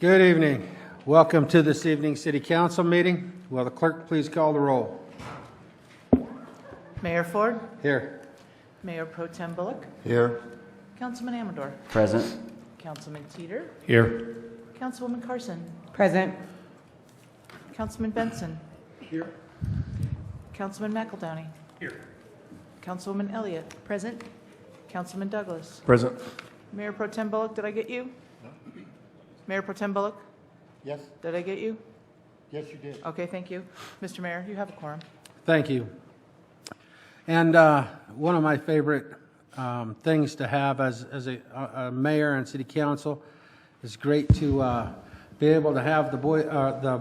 Good evening. Welcome to this evening's City Council meeting. Will the clerk please call the roll? Mayor Ford, Here. Mayor Pro Tem Bullock, Here. Councilman Amador, Present. Councilman Teeter, Here. Councilwoman Carson, Present. Councilman Benson, Here. Councilman McEldowney, Here. Councilwoman Elliott, present, Councilman Douglas, Present. Mayor Pro Tem Bullock, did I get you? Mayor Pro Tem Bullock, Yes, did I get you? yes, you did. Okay, thank you. Mr. Mayor, you have a quorum. Thank you. And one of my favorite things to have as a mayor and city council is great to be able to have the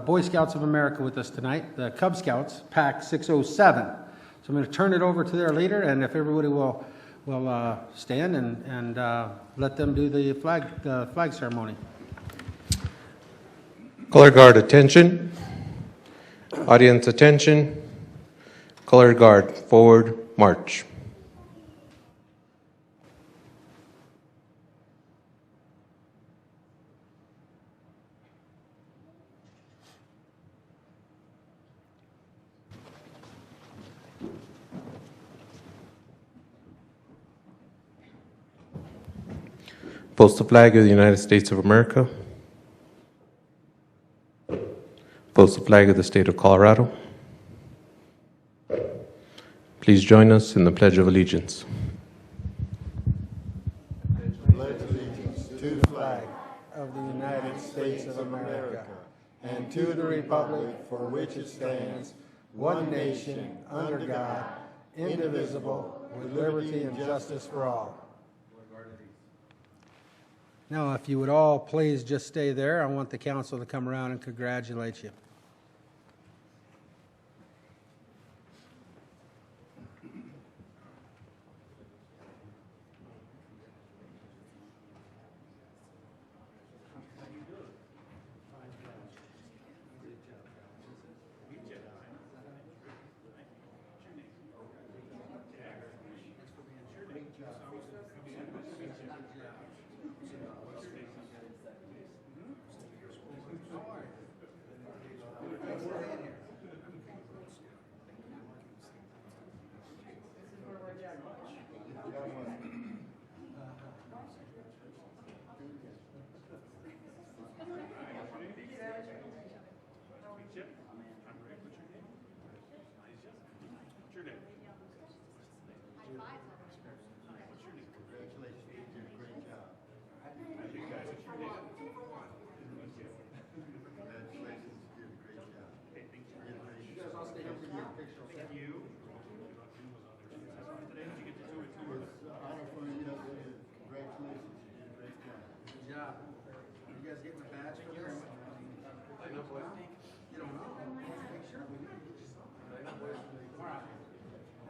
Boy Scouts of America with us tonight, the Cub Scouts, Pack 607. So I'm going to turn it over to their leader, and if everybody will stand and let them do the flag ceremony. Color guard attention. Audience attention. Color guard forward march. Post the flag of the United States of America. Post the flag of the state of Colorado. Please join us in the Pledge of Allegiance. Pledge allegiance to the flag Of the United States of America and to the republic for which it stands, one nation, under God, indivisible, with liberty and justice for all. Now, if you would all please just stay there, I want the council to come around and congratulate you.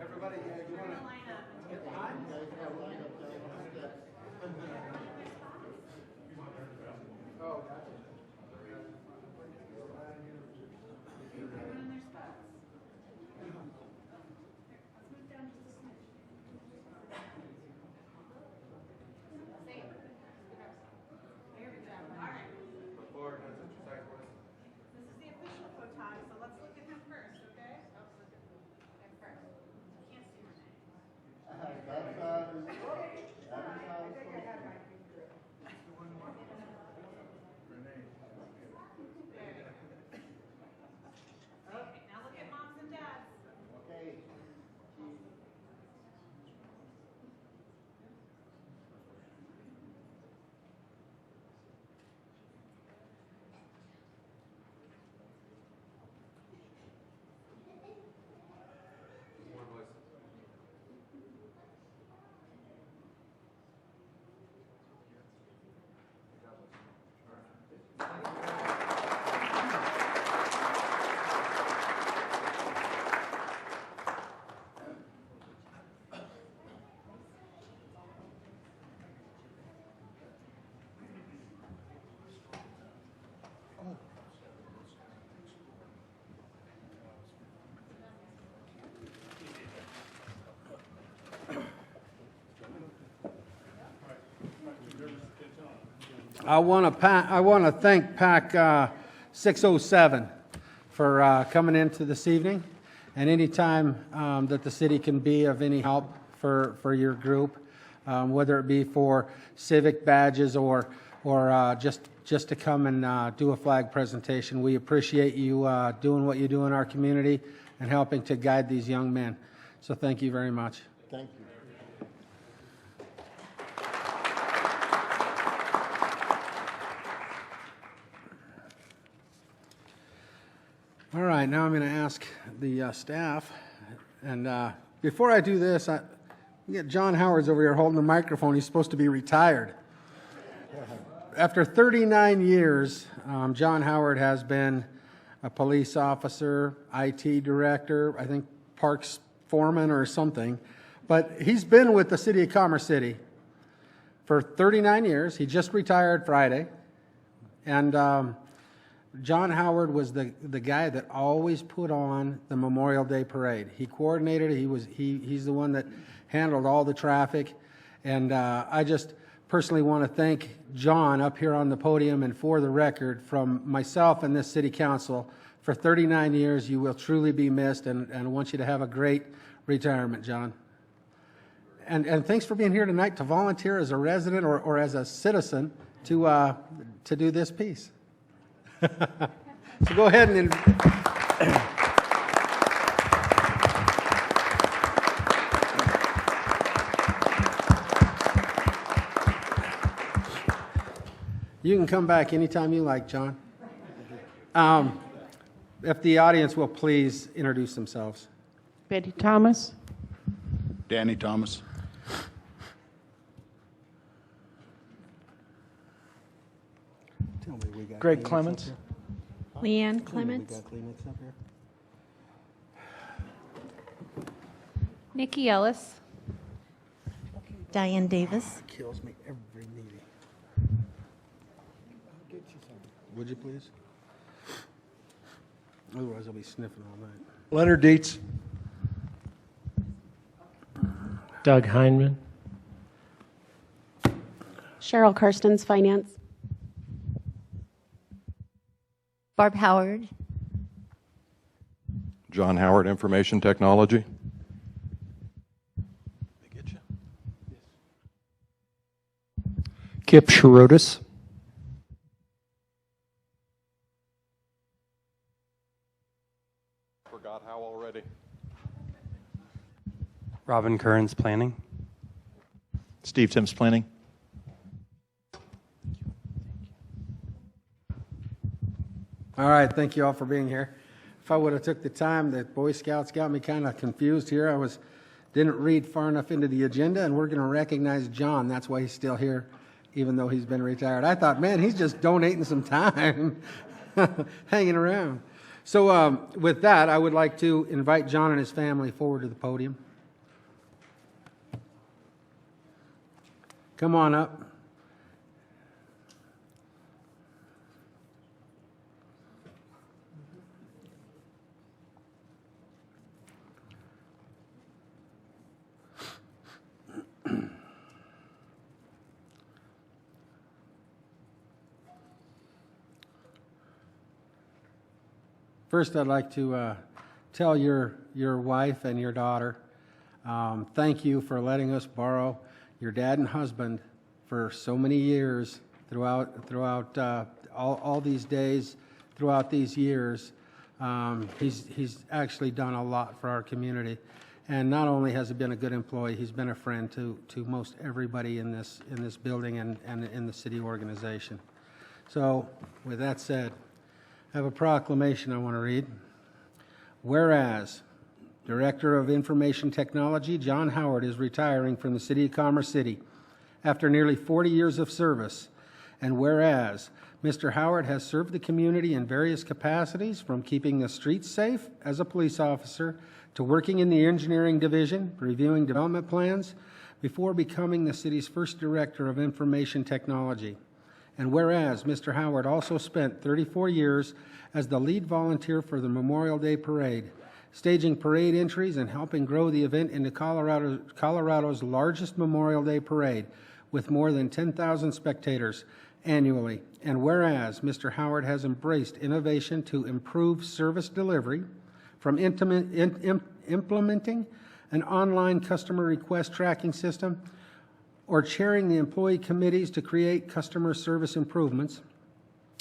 Everybody, you want to get behind? Oh, gotcha. I want to thank PAC 607 for coming into this evening, and anytime that the city can be of any help for your group, whether it be for civic badges or just to come and do a flag presentation. We appreciate you doing what you do in our community and helping to guide these young men. So thank you very much. Thank you. All right, now I'm going to ask the staff, and before I do this, I get John Howard's over here holding the microphone. He's supposed to be retired. After 39 years, John Howard has been a police officer, IT director, I think parks foreman or something, but he's been with the city of Commerce City for 39 years. He just retired Friday, and John Howard was the guy that always put on the Memorial Day Parade. He coordinated it. He's the one that handled all the traffic, and I just personally want to thank John up here on the podium, and for the record, from myself and this city council, for 39 years, you will truly be missed, and I want you to have a great retirement, John. And thanks for being here tonight to volunteer as a resident or as a citizen to do this piece. So go ahead and you can come back anytime you like, John. If the audience will please introduce themselves. Betty Thomas. Danny Thomas. Tell me we got Greg Kleenex Clements. up Leanne here? Clements. We got Kleenex up here? Nikki Ellis. Diane Davis. Kills me every meeting. Would you please? Otherwise, I'll be sniffing all night. Leonard Dietz. Doug Heinman. Cheryl Karstens, Finance. Barb Howard. John Howard, Information Technology. Kip Sharotis. Forgot how already. Robin Kearns, Planning. Steve Timms, Planning. All right, thank you all for being here. If I would have took the time, the Boy Scouts got me kind of confused here. Didn't read far enough into the agenda, and we're going to recognize John. That's why he's still here, even though he's been retired. I thought, man, he's just donating some time, hanging around. So with that, I would like to invite John and his family forward to the podium. Come on up. First, I'd like to tell your wife and your daughter, thank you for letting us borrow your dad and husband for so many years throughout all these days, throughout these years. He's actually done a lot for our community, and not only has he been a good employee, he's been a friend to most everybody in this building and in the city organization. So, with that said, I have a proclamation I want to read. Whereas Director of Information Technology John Howard is retiring from the City of Commerce City after nearly 40 years of service, and whereas Mr. Howard has served the community in various capacities, from keeping the streets safe as a police officer to working in the engineering division, reviewing development plans, before becoming the city's first Director of Information Technology. And whereas Mr. Howard also spent 34 years as the lead volunteer for the Memorial Day Parade, staging parade entries and helping grow the event into Colorado's largest Memorial Day Parade with more than 10,000 spectators, annually. And whereas Mr. Howard has embraced innovation to improve service delivery, from implementing an online customer request tracking system or chairing the employee committees to create customer service improvements.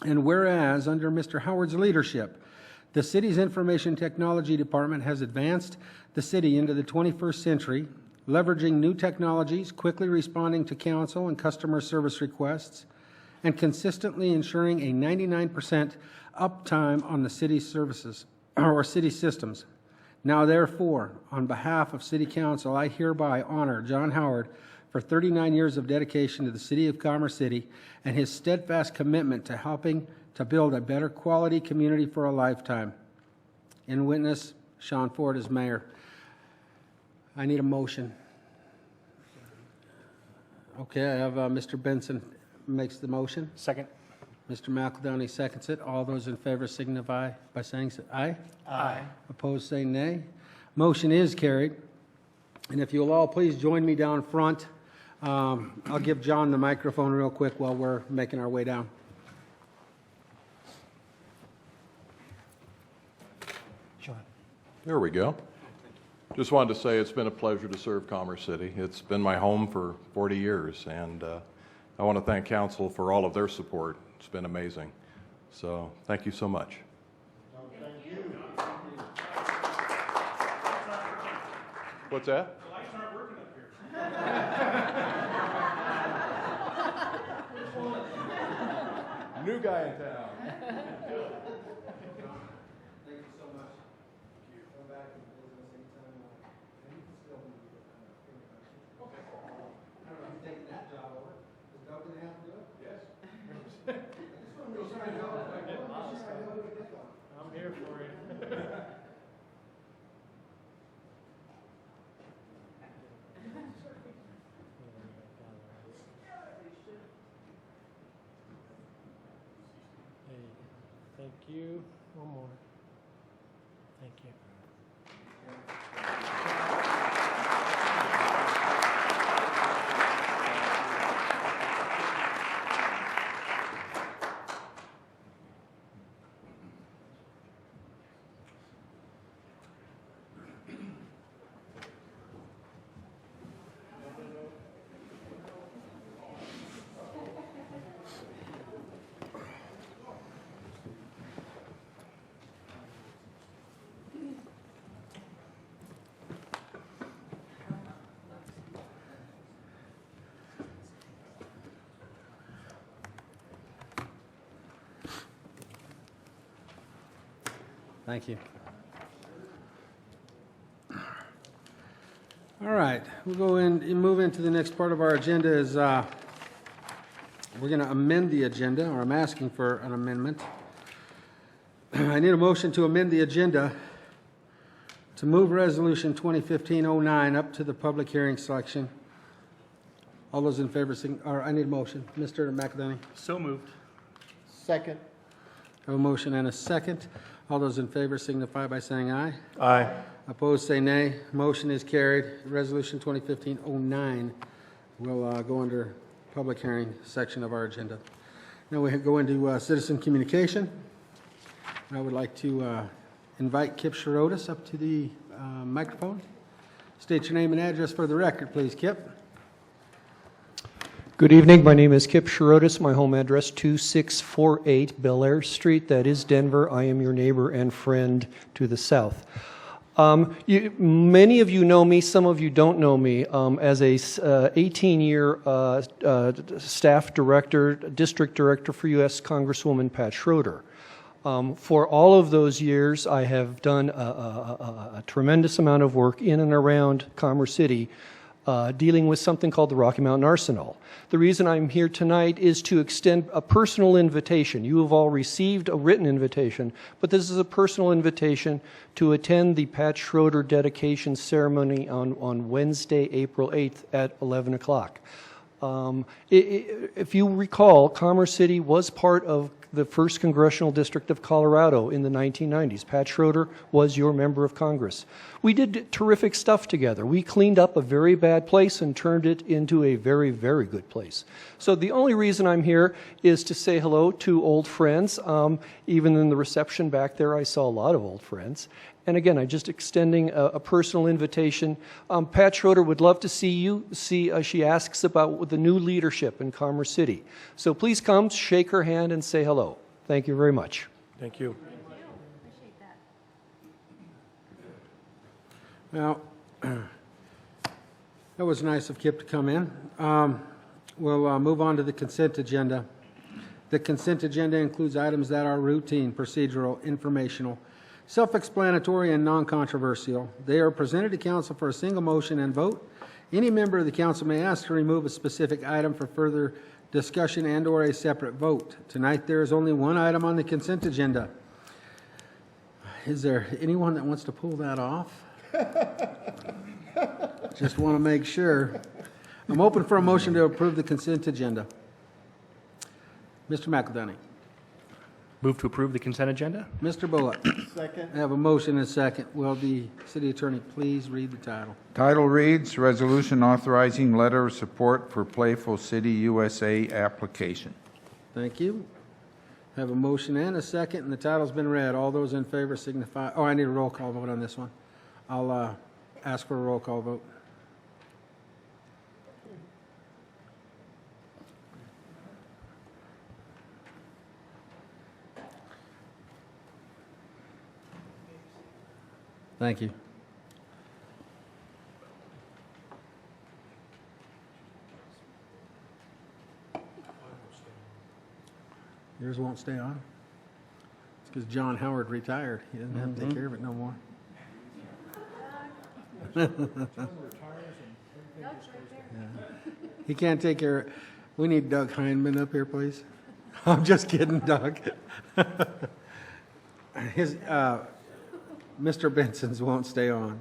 And whereas under Mr. Howard's leadership, the city's information technology department has advanced the city into the 21st century, leveraging new technologies, quickly responding to council and customer service requests, and consistently ensuring a 99% uptime on the city's services or city systems. Now therefore, on behalf of City Council, I hereby honor John Howard for 39 years of dedication to the City of Commerce City and his steadfast commitment to helping to build a better quality community for a lifetime. In witness, Sean Ford as mayor. I need a motion. Okay, I have Mr. Benson makes the motion. Second. Mr. McEldowney seconds it. All those in favor signify by saying aye. Aye. Opposed, say nay. Motion is carried. And if you'll all please join me down front, I'll give John the microphone real quick while we're making our way down. There we go. Just wanted to say it's been a pleasure to serve Commerce City. It's been my home for 40 years, and I want to thank council for all of their support. It's been amazing. So thank you so much. Thank you. What's that? The lights aren't working up here. New guy in town. I'm here for you. Thank you. One more. Thank you. Thank you. All right, we'll go in and move into the next part of our agenda is we're going to amend the agenda, or I'm asking for an amendment. I need a motion to amend the agenda to move Resolution 2015-09 up to the public hearing selection. All those in favor, or I need a motion. Mr. McEldowney. So moved. Second. I have a motion and a second. All those in favor signify by saying aye. Aye. Opposed, say nay. Motion is carried. Resolution 2015-09 will go under public hearing section of our agenda. Now we go into citizen communication. I would like to invite Kip Shirotis up to the microphone. State your name and address for the record, please, Kip. Good evening. My name is Kip Shirotis. My home address 2648 Bel Air Street. That is Denver. I am your neighbor and friend to the south. Many of you know me. Some of you don't know me. As a 18-year staff director, district director for U.S. Congresswoman Pat Schroeder. For all of those years, I have done a tremendous amount of work in and around Commerce City, dealing with something called the Rocky Mountain Arsenal. The reason I'm here tonight is to extend a personal invitation. You have all received a written invitation, but this is a personal invitation to attend the Pat Schroeder dedication ceremony on Wednesday, April 8th at 11 o'clock. If you recall, Commerce City was part of the 1st Congressional District of Colorado in the 1990s. Pat Schroeder was your member of Congress. We did terrific stuff together. We cleaned up a very bad place and turned it into a very, very good place. So the only reason I'm here is to say hello to old friends. Even in the reception back there, I saw a lot of old friends. And again, I'm just extending a personal invitation. Pat Schroeder would love to see you. She asks about the new leadership in Commerce City. So please come, shake her hand, and say hello. Thank you very much. Thank you. Well, that was nice of Kip to come in. We'll move on to the consent agenda. The consent agenda includes items that are routine, procedural, informational, self-explanatory, and non-controversial. They are presented to council for a single motion and vote. Any member of the council may ask to remove a specific item for further discussion and/or a separate vote. Tonight, there is only one item on the consent agenda. Is there anyone that wants to pull that off? Just want to make sure. I'm open for a motion to approve the consent agenda. Mr. McEldowney. Move to approve the consent agenda? Mr. Bullock. Second. I have a motion and a second. Will the city attorney please read the title? Title reads, Resolution Authorizing Letter of Support for Playful City USA Application. Thank you. I have a motion and a second, and the title's been read. All those in favor signify, I need a roll call vote on this one. I'll ask for a roll call vote. Thank you. Yours won't stay on? It's because John Howard retired. He doesn't have to take care of it no more. Yeah. He can't take care of, we need Doug Heinman up here, please. I'm just kidding, Doug. His, Mr. Benson's won't stay on.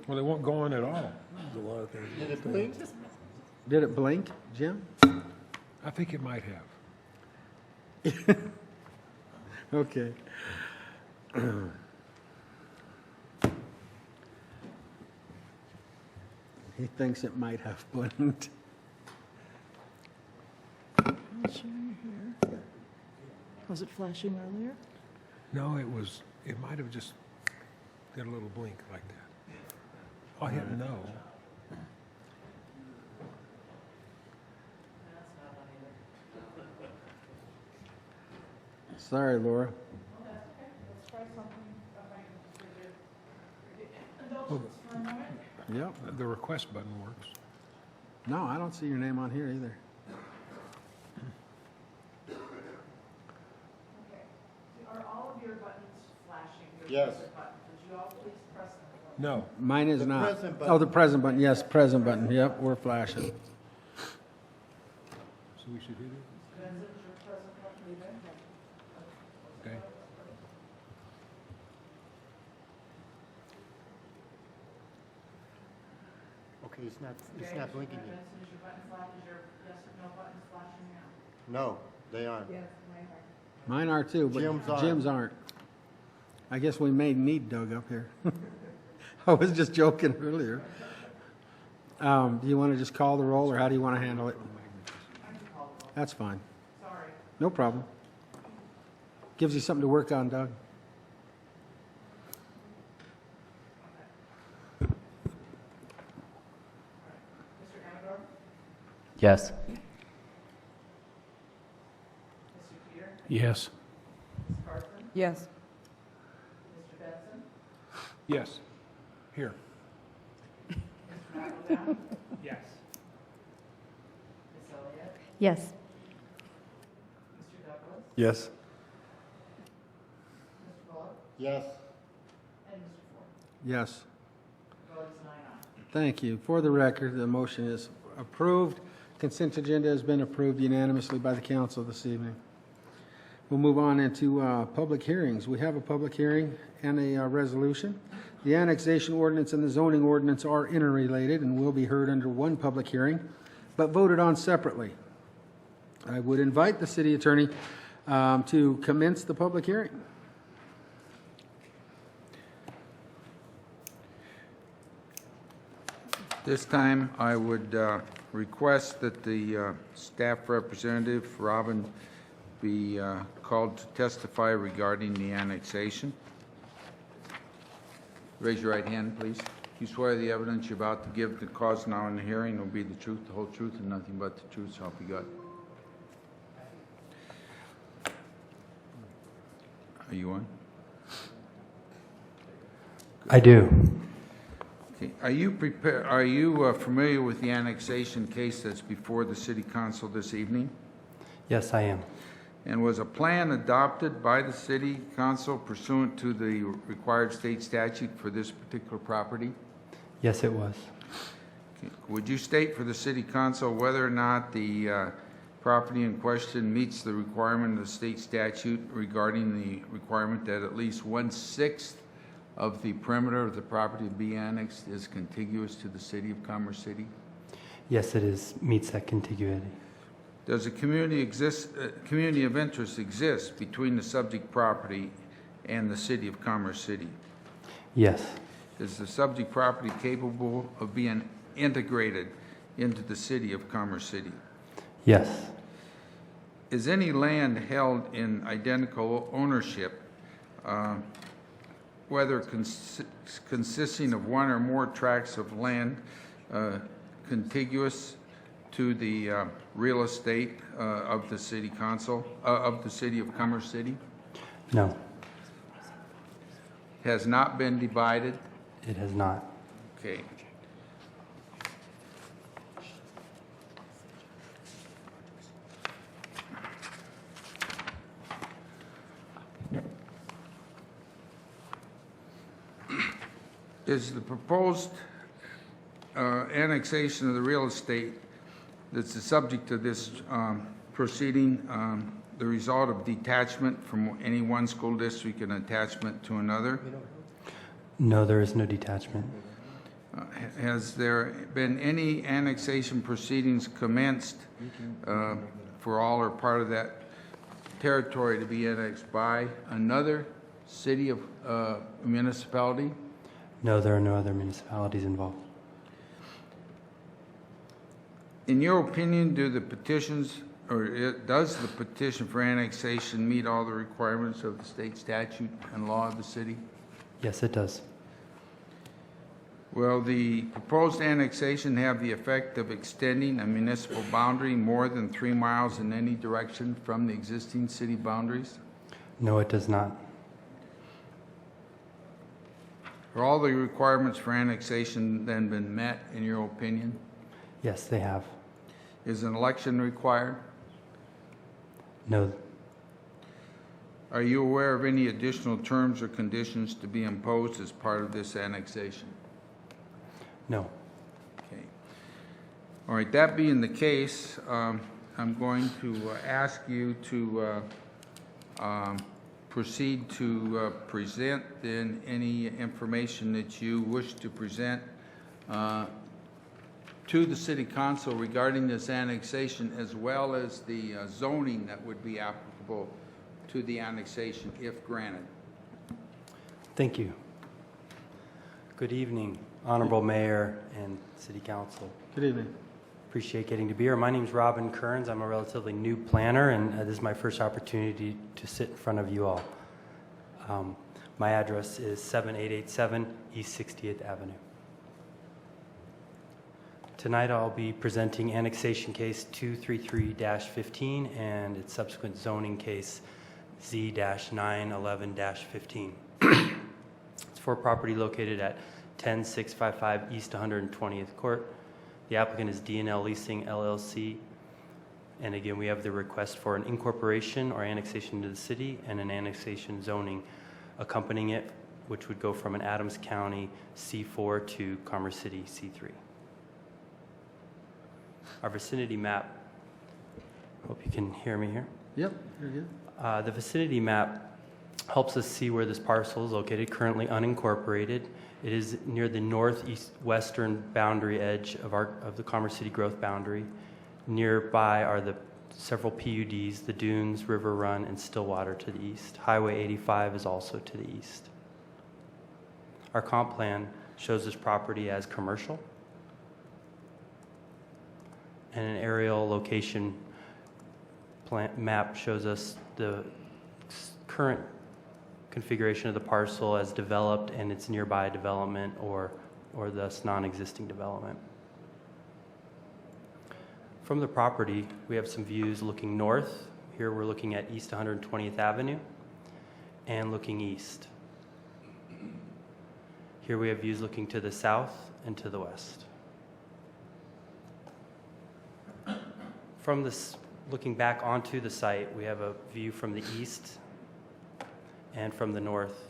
Well, they won't go on at all. There's a lot of things. Did it blink? Did it blink, Jim? I think it might have. Okay. He thinks it might have blinked. Was it flashing earlier? No, it might have just did a little blink like that. Oh, I hit no. Sorry, Laura. Yep. The request button works. No, I don't see your name on here either. Are all of your buttons flashing? Yes. No. Mine is not. Oh, the present button. Yes, present button. Yep, we're flashing. So we should hit it? Okay. Okay, it's not blinking yet. No, they aren't. Mine are too, but Jim's aren't. I guess we may need Doug up here. I was just joking earlier. Do you want to just call the roll, or how do you want to handle it? That's fine. Sorry. No problem. Gives you something to work on, Doug. Yes. Yes. Yes. Yes. Here. Yes. Yes. Yes. Yes. Yes. Thank you. For the record, the motion is approved. Consent agenda has been approved unanimously by the council this evening. We'll move on into public hearings. We have a public hearing and a resolution. The annexation ordinance and the zoning ordinance are interrelated and will be heard under one public hearing, but voted on separately. I would invite the city attorney to commence the public hearing. This time, I would request that the staff representative, Robin, be called to testify regarding the annexation. Raise your right hand, please. You swear the evidence you're about to give the cause now in the hearing will be the truth, the whole truth, and nothing but the truth, so help you God. Are you on? I do. Okay. Are you familiar with the annexation case that's before the City Council this evening? Yes, I am. And was a plan adopted by the City Council pursuant to the required state statute for this particular property? Yes, it was. Okay. Would you state for the City Council whether or not the property in question meets the requirement of the state statute regarding the requirement that at least 1/6 of the perimeter of the property to be annexed is contiguous to the City of Commerce City? Yes, it is. Meets that contiguity. Does a community of interest exist between the subject property and the City of Commerce City? Yes. Is the subject property capable of being integrated into the City of Commerce City? Yes. Is any land held in identical ownership, whether consisting of one or more tracts of land contiguous to the real estate of the City Council, of the City of Commerce City? No, Has not been divided? it has not. Okay. Is the proposed annexation of the real estate that's the subject of this proceeding the result of detachment from any one school district and attachment to another? No, there is no detachment. Has there been any annexation proceedings commenced for all or part of that territory to be annexed by another city of municipality? No, there are no other municipalities involved. In your opinion, do the petitions, or does the petition for annexation meet all the requirements of the state statute and law of the city? Yes, it does. Will the proposed annexation have the effect of extending a municipal boundary more than 3 miles in any direction from the existing city boundaries? No, it does not. Are all the requirements for annexation then been met, in your opinion? Yes, they have. Is an election required? No, Are you aware of any additional terms or conditions to be imposed as part of this annexation? no. Okay. All right, that being the case, I'm going to ask you to proceed to present then any information that you wish to present to the City Council regarding this annexation, as well as the zoning that would be applicable to the annexation if granted. Thank you. Good evening, Honorable Mayor and City Council. Good evening. Appreciate getting to be here. My name is Robin Kearns. I'm a relatively new planner, and this is my first opportunity to sit in front of you all. My address is 7887 East 60th Avenue. Tonight I'll be presenting annexation case 233-15 and its subsequent zoning case Z-911-15. It's for property located at 10655 East 120th Court. The applicant is D&L Leasing LLC. And again, we have the request for an incorporation or annexation to the city and an annexation zoning accompanying it, which would go from an Adams County C4 to Commerce City C3. Our vicinity map, hope you can hear me here. Yep, you're good. The vicinity map helps us see where this parcel is located, currently unincorporated. It is near the northeast-western boundary edge of the Commerce City growth boundary. Nearby are the several PUDs, the Dunes, River Run, and Stillwater to the east. Highway 85 is also to the east. Our comp plan shows this property as commercial, and an aerial location map shows us the current configuration of the parcel as developed and its nearby development or thus non-existing development. From the property, we have some views looking north. Here we're looking at East 120th Avenue and looking east. Here we have views looking to the south and to the west. From this, looking back onto the site, we have a view from the east and from the north.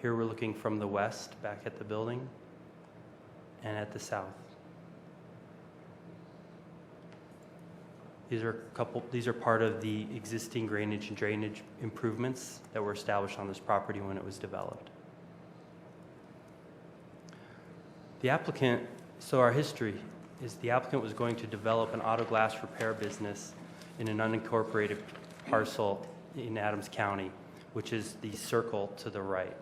Here we're looking from the west, back at the building, and at the south. These are part of the existing drainage and drainage improvements that were established on this property when it was developed. The applicant, so our history is the applicant was going to develop an auto glass repair business in an unincorporated parcel in Adams County, which is the circle to the right.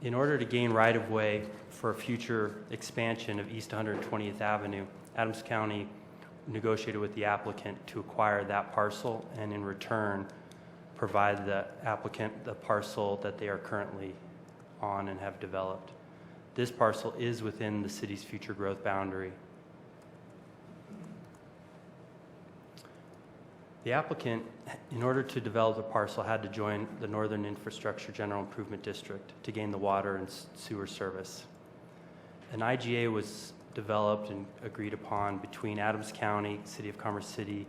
In order to gain right-of-way for a future expansion of East 120th Avenue, Adams County negotiated with the applicant to acquire that parcel and in return provide the applicant the parcel that they are currently on and have developed. This parcel is within the city's future growth boundary. The applicant, in order to develop the parcel, had to join the Northern Infrastructure General Improvement District to gain the water and sewer service. An IGA was developed and agreed upon between Adams County, City of Commerce City,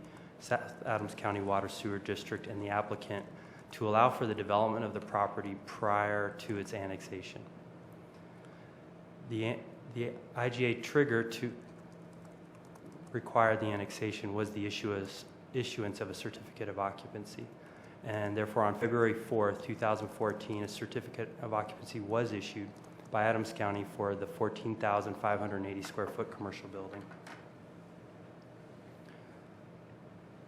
Adams County Water Sewer District, and the applicant to allow for the development of the property prior to its annexation. The IGA trigger to require the annexation was the issuance of a certificate of occupancy. And therefore, on February 4th, 2014, a certificate of occupancy was issued by Adams County for the 14,580 square foot commercial building.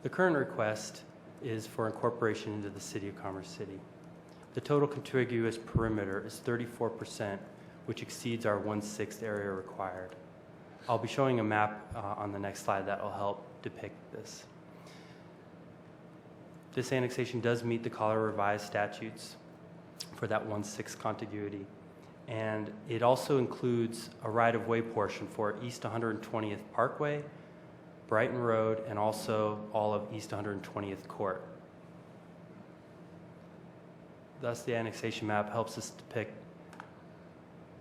The current request is for incorporation into the City of Commerce City. The total contiguous perimeter is 34%, which exceeds our 1/6 area required. I'll be showing a map on the next slide that will help depict this. This annexation does meet the Colorado Revised statutes for that 1/6 contiguity. And it also includes a right-of-way portion for East 120th Parkway, Brighton Road, and also all of East 120th Court. Thus, the annexation map helps us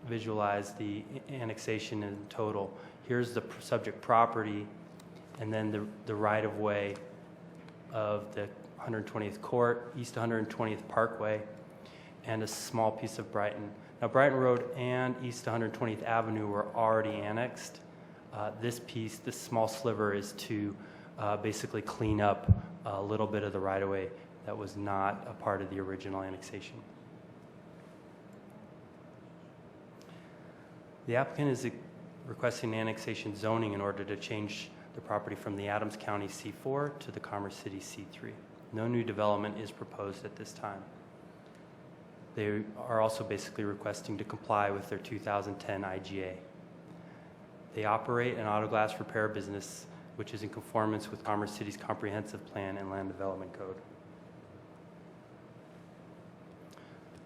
visualize the annexation in total. Here's the subject property, and then the right-of-way of the 120th Court, East 120th Parkway, and a small piece of Brighton. Now, Brighton Road and East 120th Avenue were already annexed. This piece, this small sliver, is to basically clean up a little bit of the right-of-way that was not a part of the original annexation. The applicant is requesting annexation zoning in order to change the property from the Adams County C4 to the Commerce City C3. No new development is proposed at this time. They are also basically requesting to comply with their 2010 IGA. They operate an auto glass repair business, which is in conformance with Commerce City's comprehensive plan and land development code.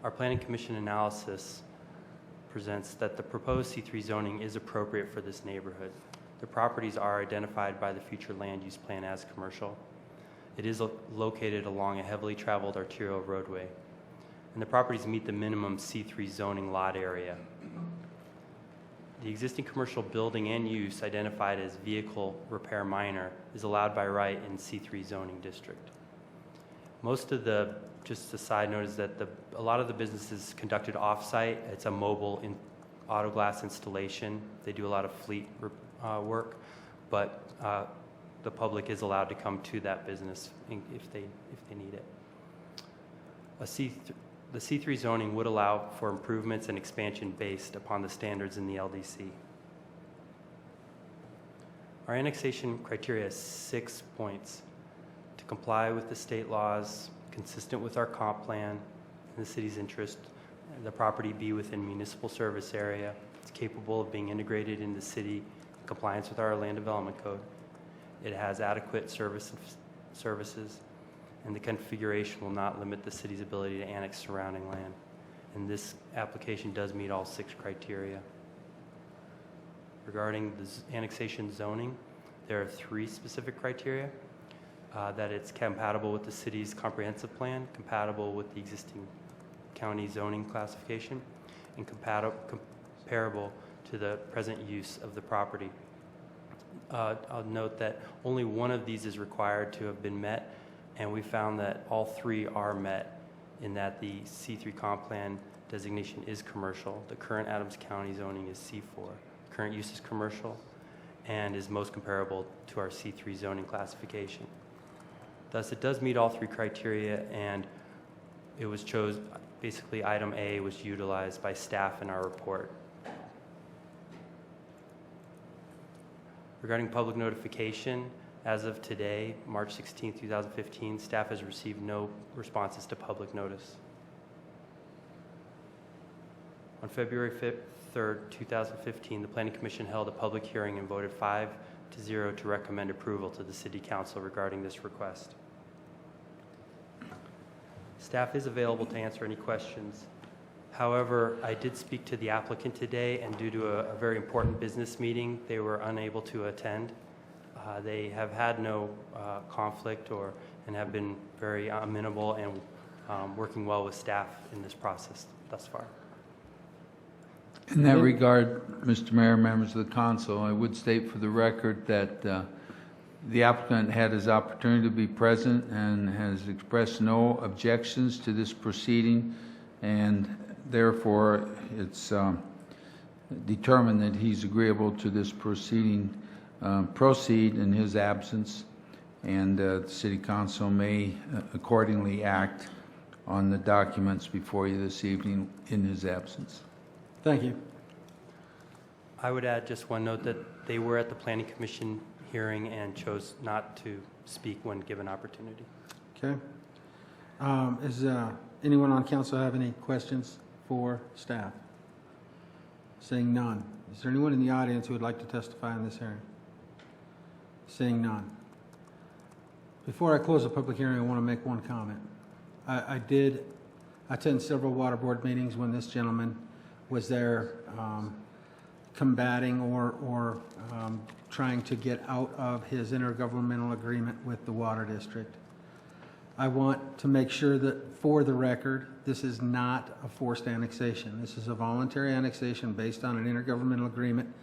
Our Planning Commission analysis presents that the proposed C3 zoning is appropriate for this neighborhood. The properties are identified by the future land use plan as commercial. It is located along a heavily traveled arterial roadway, and the properties meet the minimum C3 zoning lot area. The existing commercial building and use identified as vehicle repair minor is allowed by right in C3 zoning district. Most of just a side note is that a lot of the business is conducted off-site. It's a mobile auto glass installation. They do a lot of fleet work, but the public is allowed to come to that business if they need it. The C3 zoning would allow for improvements and expansion based upon the standards in the LDC. Our annexation criteria has 6 points: to comply with the state laws, consistent with our comp plan, in the city's interest, the property be within municipal service area, it's capable of being integrated in the city in compliance with our land development code, it has adequate services, and the configuration will not limit the city's ability to annex surrounding land. And this application does meet all 6 criteria. Regarding the annexation zoning, there are 3 specific criteria. That it's compatible with the city's comprehensive plan, compatible with the existing county zoning classification, and comparable to the present use of the property. I'll note that only one of these is required to have been met, and we found that all 3 are met in that the C3 comp plan designation is commercial. The current Adams County zoning is C4. Current use is commercial and is most comparable to our C3 zoning classification. Thus, it does meet all 3 criteria, and it was basically item A was utilized by staff in our report. Regarding public notification, as of today, March 16, 2015, staff has received no responses to public notice. On February 3rd, 2015, the Planning Commission held a public hearing and voted 5-0 to recommend approval to the City Council regarding this request. Staff is available to answer any questions. However, I did speak to the applicant today, and due to a very important business meeting, they were unable to attend. They have had no conflict and have been very amenable and working well with staff in this process thus far. In that regard, Mr. Mayor, members of the council, I would state for the record that the applicant had his opportunity to be present and has expressed no objections to this proceeding, and therefore it's determined that he's agreeable to this proceeding proceed in his absence, and the City Council may accordingly act on the documents before you this evening in his absence. Thank you. I would add just one note that they were at the Planning Commission hearing and chose not to speak when given opportunity. Okay. Is anyone on council have any questions for staff? Seeing none. Is there anyone in the audience who would like to testify in this hearing? Seeing none. Before I close the public hearing, I want to make one comment. I did attend several water board meetings when this gentleman was there combating or trying to get out of his intergovernmental agreement with the water district. I want to make sure that, for the record, this is not a forced annexation. This is a voluntary annexation based on an intergovernmental agreement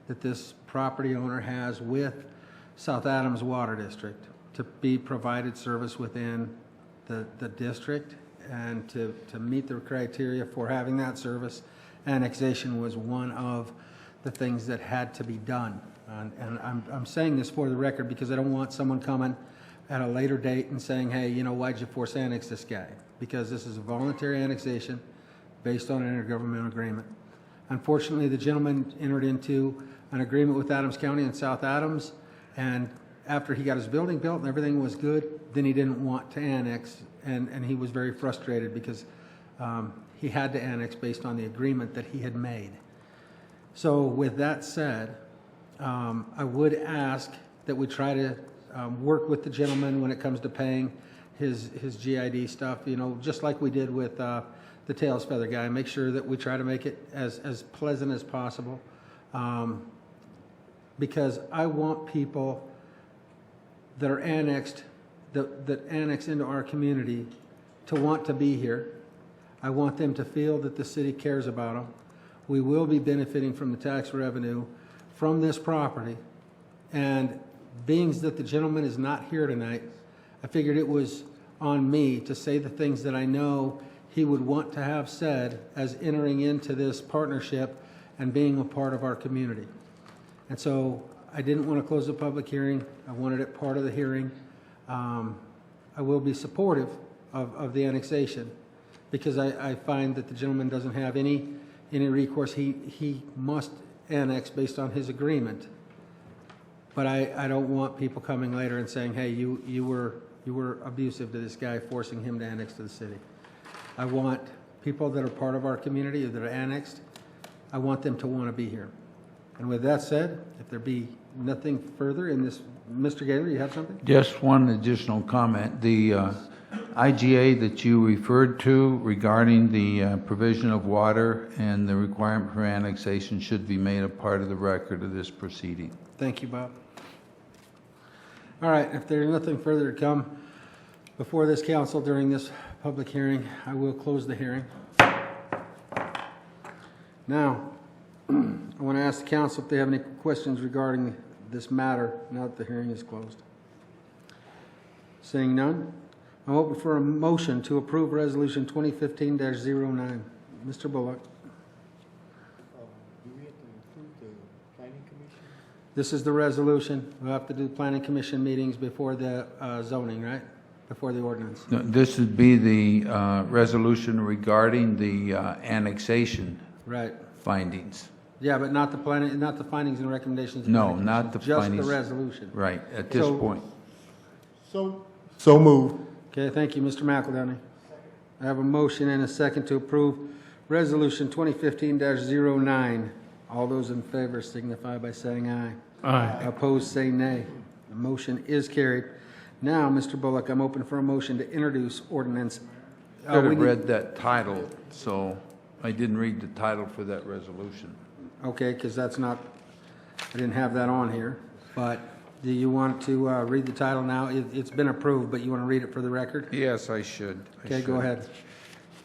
that this property owner has with South Adams Water District to be provided service within the district and to meet the criteria for having that service. Annexation was one of the things that had to be done. And I'm saying this for the record because I don't want someone coming at a later date and saying, hey, you know, why'd you force annex this guy? Because this is a voluntary annexation based on an intergovernmental agreement. Unfortunately, the gentleman entered into an agreement with Adams County and South Adams, and after he got his building built and everything was good, then he didn't want to annex, and he was very frustrated because he had to annex based on the agreement that he had made. So with that said, I would ask that we try to work with the gentleman when it comes to paying his GID stuff, you know, just like we did with the Tails Feather guy. Make sure that we try to make it as pleasant as possible, because I want people that are annexed, that annex into our community, to want to be here. I want them to feel that the city cares about them. We will be benefiting from the tax revenue from this property, and being that the gentleman is not here tonight, I figured it was on me to say the things that I know he would want to have said as entering into this partnership and being a part of our community. And so I didn't want to close the public hearing. I wanted it part of the hearing. I will be supportive of the annexation because I find that the gentleman doesn't have any recourse. He must annex based on his agreement. But I don't want people coming later and saying, hey, you were abusive to this guy, forcing him to annex to the city. I want people that are part of our community or that are annexed, I want them to want to be here. And with that said, if there be nothing further in this, Mr. Gaylor, you have something? Just one additional comment. The IGA that you referred to regarding the provision of water and the requirement for annexation should be made a part of the record of this proceeding. Thank you, Bob. All right, if there's nothing further to come before this council during this public hearing, I will close the hearing. Now, I want to ask the council if they have any questions regarding this matter now that the hearing is closed. Seeing none, I'm open for a motion to approve Resolution 2015-09. Mr. Bullock. Do we have to include the planning commission? This is the resolution. We'll have to do planning commission meetings before the zoning, right? Before the ordinance. No, this would be the resolution regarding the annexation Right. findings. Yeah, but not the planning, not the findings and recommendations. of No, planning not the commission, findings. Just the resolution. Right, at this So- point. So moved. Okay, thank you, Mr. McEldowney. I have a motion and a second to approve Resolution 2015-09. All those in favor signify by saying aye. Aye. Opposed, say nay. The motion is carried. Now, Mr. Bullock, I'm open for a motion to introduce ordinance. Could we have need- read that title, so I didn't read the title for that resolution. Okay, because that's not, I didn't have that on here. But do you want to read the title now? It's been approved, but you want to read it for the record? Yes, I should. Okay, go ahead.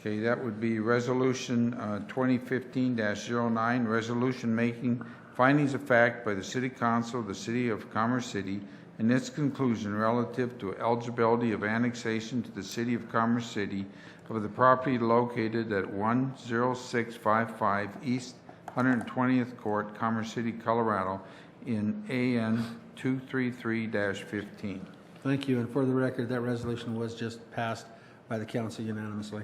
Okay, that would be Resolution 2015-09, resolution making findings of fact by the City Council of the City of Commerce City and its conclusion relative to eligibility of annexation to the City of Commerce City of the property located at 10655 East 120th Court, Commerce City, Colorado, in AN 233-15. Thank you, and for the record, that resolution was just passed by the council unanimously.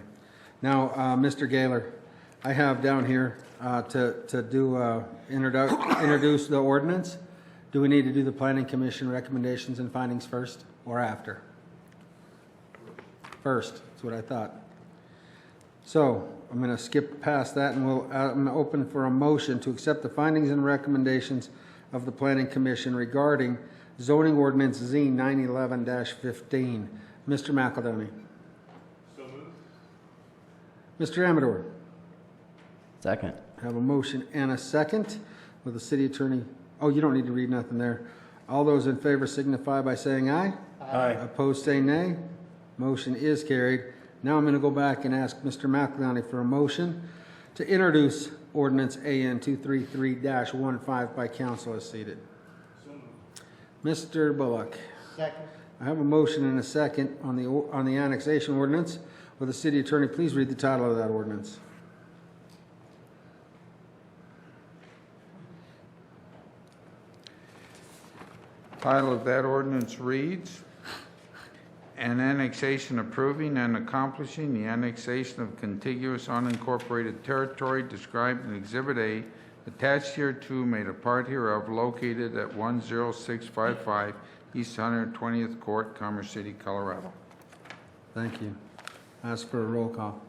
Now, Mr. Gaylor, I have down here to do introduce the ordinance. Do we need to do the planning commission recommendations and findings first or after? First, that's what I thought. So I'm going to skip past that, and I'm going to open for a motion to accept the findings and recommendations of the planning commission regarding zoning ordinance Z 911-15. Mr. McEldowney. So moved. Mr. Amador. Second. I have a motion and a second with the city attorney. Oh, you don't need to read nothing there. All those in favor signify by saying aye. Aye. Opposed, say nay. Motion is carried. Now I'm going to go back and ask Mr. McEldowney for a motion to introduce ordinance AN 233-15 by council as seated. Mr. Bullock. Second. I have a motion and a second on the annexation ordinance. Will the city attorney please read the title of that ordinance? Title of that ordinance reads, "An annexation approving and accomplishing the annexation of contiguous unincorporated territory described in Exhibit A, attached hereto, made a part hereof, located at 10655 East 120th Court, Commerce City, Colorado." Thank you. Ask for a roll call.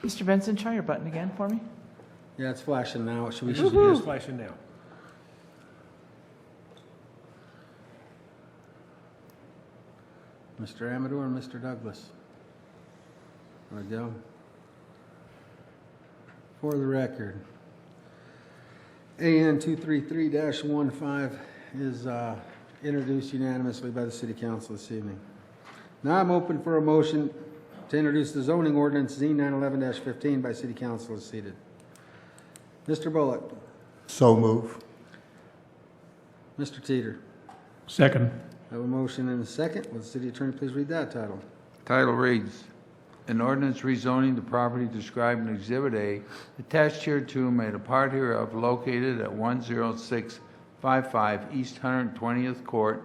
Mr. Benson, try your button again for me. Yeah, it's flashing now. Should we? It's flashing now. Mr. Amador and Mr. Douglas. There we go. For the record, AN 233-15 is introduced unanimously by the City Council this evening. Now I'm open for a motion to introduce the zoning ordinance Z 911-15 by City Council as seated. Mr. Bullock. So move. Mr. Teeter. Second. I have a motion and a second. Will the city attorney please read that title? Title reads, "An ordinance rezoning the property described in Exhibit A, attached hereto, made a part hereof, located at 10655 East 120th Court,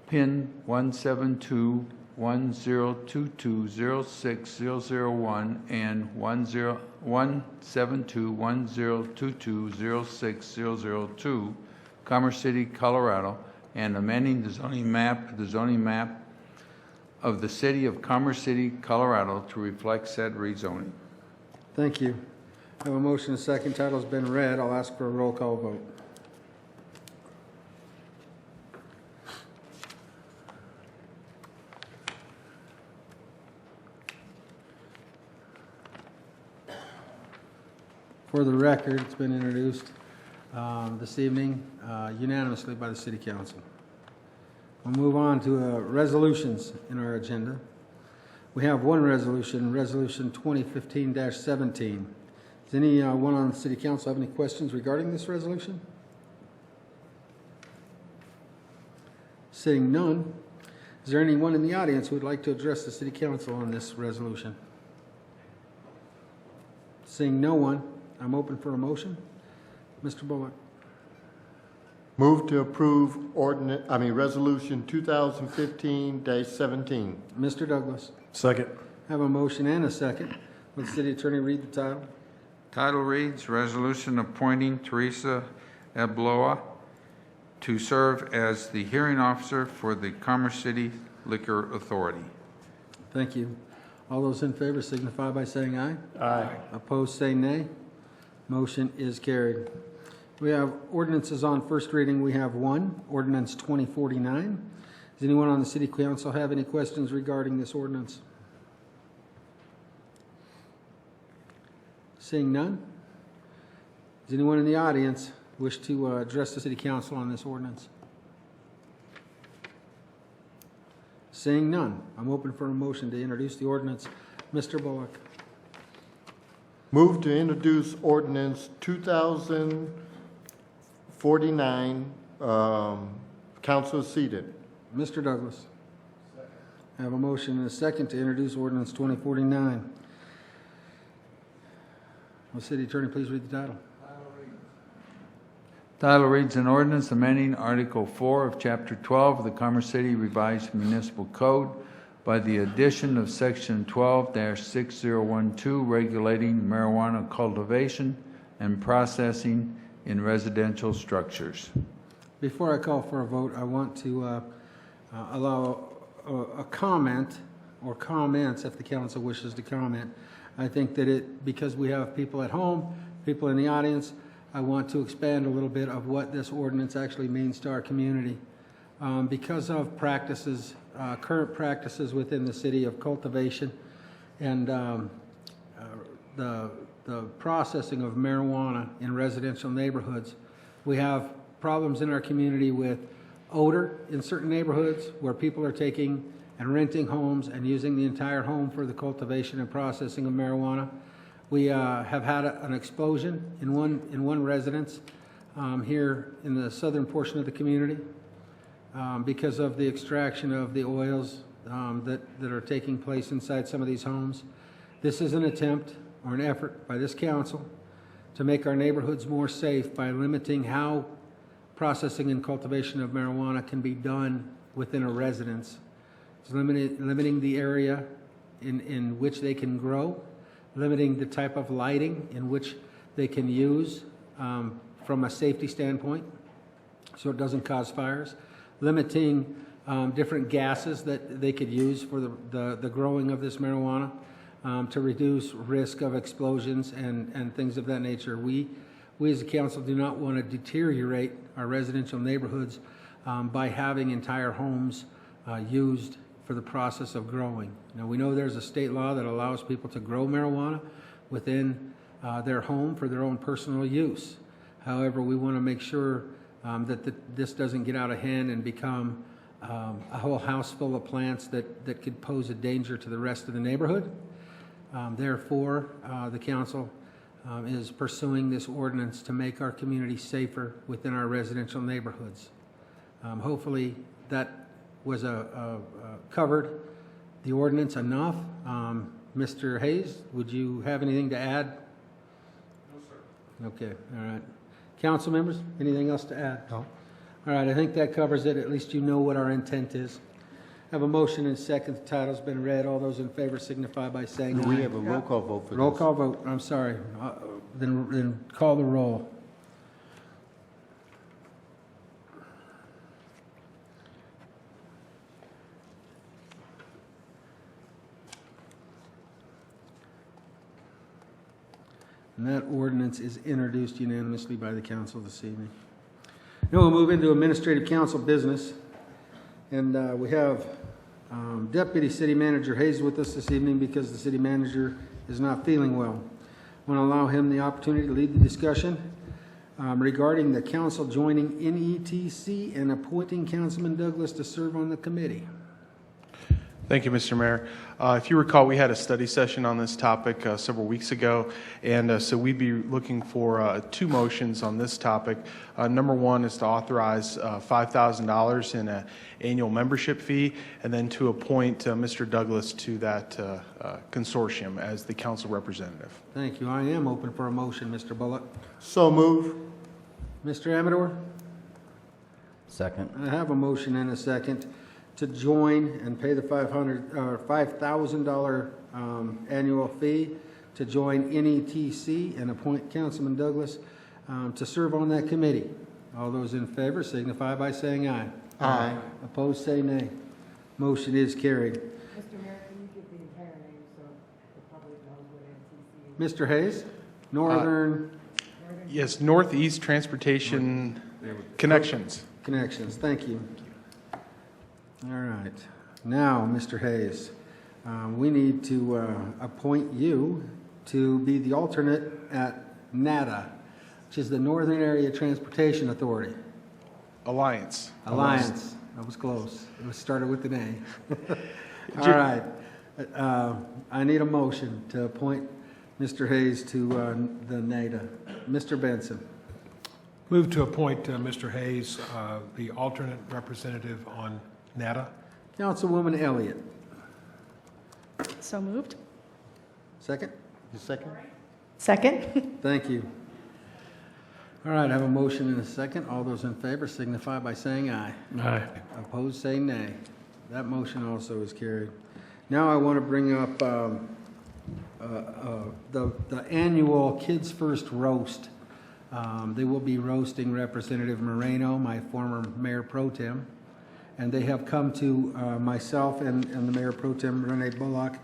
PIN 1721022060001 and 1721022060002, Commerce City, Colorado, and amending the zoning map of the city of Commerce City, Colorado to reflect said rezoning. Thank you. I have a motion and a second. Title's been read. I'll ask for a roll call vote. For the record, it's been introduced this evening unanimously by the City Council. We'll move on to resolutions in our agenda. We have one resolution, Resolution 2015-17. Does anyone on the City Council have any questions regarding this resolution? Seeing none, is there anyone in the audience who would like to address the City Council on this resolution? Seeing no one, I'm open for a motion. Mr. Bullock. Move to approve Resolution 2015-17. Mr. Douglas. Second. Have a motion and a second. Will the City Attorney read the title? Title reads, Resolution appointing Teresa Ebloa to serve as the hearing officer for the Commerce City Liquor Authority. Thank you. All those in favor signify by saying aye. Aye. Opposed, say nay. Motion is carried. We have ordinances on first reading. We have one, Ordinance 2049. Does anyone on the City Council have any questions regarding this ordinance? Seeing none. Does anyone in the audience wish to address the City Council on this ordinance? Seeing none, I'm open for a motion to introduce the ordinance. Mr. Bullock. Move to introduce Ordinance 2049. Council is seated. Mr. Douglas. I have a motion and a second to introduce Ordinance 2049. Will City Attorney please read the title? Title reads, an ordinance amending Article 4 of Chapter 12 of the Commerce City Revised Municipal Code by the addition of Section 12-6012 regulating marijuana cultivation and processing in residential structures. Before I call for a vote, I want to allow a comment or comments if the council wishes to comment. I think that because we have people at home, people in the audience, I want to expand a little bit of what this ordinance actually means to our community. Because of practices, current practices within the city of cultivation and the processing of marijuana in residential neighborhoods, we have problems in our community with odor in certain neighborhoods where people are taking and renting homes and using the entire home for the cultivation and processing of marijuana. We have had an explosion in one residence here in the southern portion of the community because of the extraction of the oils that are taking place inside some of these homes. This is an attempt or an effort by this council to make our neighborhoods more safe by limiting how processing and cultivation of marijuana can be done within a residence. It's limiting the area in which they can grow, limiting the type of lighting in which they can use from a safety standpoint so it doesn't cause fires, limiting different gases that they could use for the growing of this marijuana to reduce risk of explosions and things of that nature. We as a council do not want to deteriorate our residential neighborhoods by having entire homes used for the process of growing. Now, we know there's a state law that allows people to grow marijuana within their home for their own personal use. However, we want to make sure that this doesn't get out of hand and become a whole house full of plants that could pose a danger to the rest of the neighborhood. Therefore, the council is pursuing this ordinance to make our community safer within our residential neighborhoods. Hopefully, that was covered the ordinance enough. Mr. Hayes, would you have anything to add? No, sir. Okay, all right. Council members, anything else to add? No. All right, I think that covers it. At least you know what our intent is. I have a motion and second. The title's been read. All those in favor signify by saying aye. We have a roll call vote for this. Roll call vote. I'm sorry. Then call the roll. And that ordinance is introduced unanimously by the council this evening. Now we'll move into administrative council business. And we have Deputy City Manager Hayes with us this evening because the city manager is not feeling well. I want to allow him the opportunity to lead the discussion regarding the council joining NETC and appointing Councilman Douglas to serve on the committee. Thank you, Mr. Mayor. If you recall, we had a study session on this topic several weeks ago, and so we'd be looking for two motions on this topic. Number one is to authorize $5,000 in an annual membership fee, and then to appoint Mr. Douglas to that consortium as the council representative. Thank you. I am open for a motion, Mr. Bullock. So move. Mr. Amador? Second. I have a motion and a second to join and pay the $5,000 annual fee to join NETC and appoint Councilman Douglas to serve on that committee. All those in favor signify by saying aye. Aye. Opposed, say nay. Motion is carried. Mr. Mayor, can you give the entire name so the public knows what NTC is? Mr. Hayes, Northern Yes, Northeast Transportation Connections. Connections. Thank you. All right. Now, Mr. Hayes, we need to appoint you to be the alternate at NATA, which is the Northern Area Transportation Authority. Alliance. Alliance. That was close. It was started with an A. All right. I need a motion to appoint Mr. Hayes to the NATA. Mr. Benson. Move to appoint Mr. Hayes, the alternate representative on NATA. Councilwoman Elliott. So moved. Second? Second? Second. Thank you. All right, I have a motion and a second. All those in favor signify by saying aye. Aye. Opposed, say nay. That motion also is carried. Now I want to bring up the annual Kids First Roast. They will be roasting Representative Moreno, my former Mayor Pro Tem, and they have come to myself and the Mayor Pro Tem, Renee Bullock,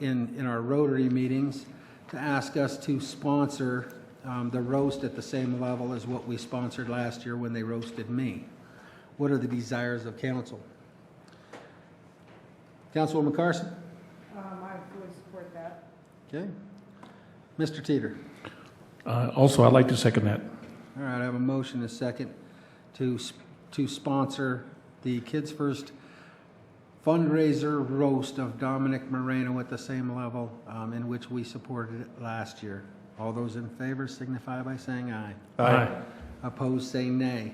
in our Rotary meetings to ask us to sponsor the roast at the same level as what we sponsored last year when they roasted me. What are the desires of council? Councilwoman Carson? I fully support that. Okay. Mr. Teeter? Also, I'd like to second that. All right, I have a motion and a second to sponsor the Kids First fundraiser roast of Dominic Moreno at the same level in which we supported it last year. All those in favor signify by saying aye. Aye. Opposed, say nay.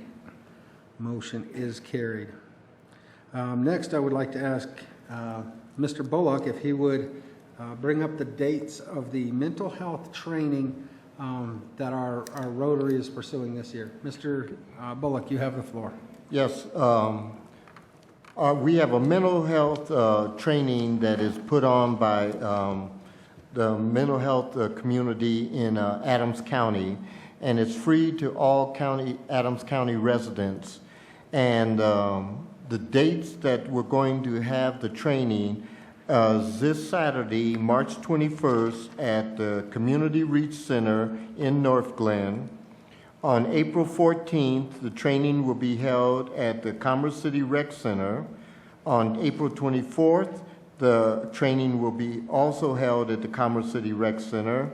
Motion is carried. Next, I would like to ask Mr. Bullock if he would bring up the dates of the mental health training that our Rotary is pursuing this year. Mr. Bullock, you have the floor. Yes. We have a mental health training that is put on by the mental health community in Adams County, and it's free to all Adams County residents. And the dates that we're going to have the training this Saturday, March 21st, at the Community Reach Center in North Glen. On April 14th, the training will be held at the Commerce City Rec Center. On April 24th, the training will be also held at the Commerce City Rec Center.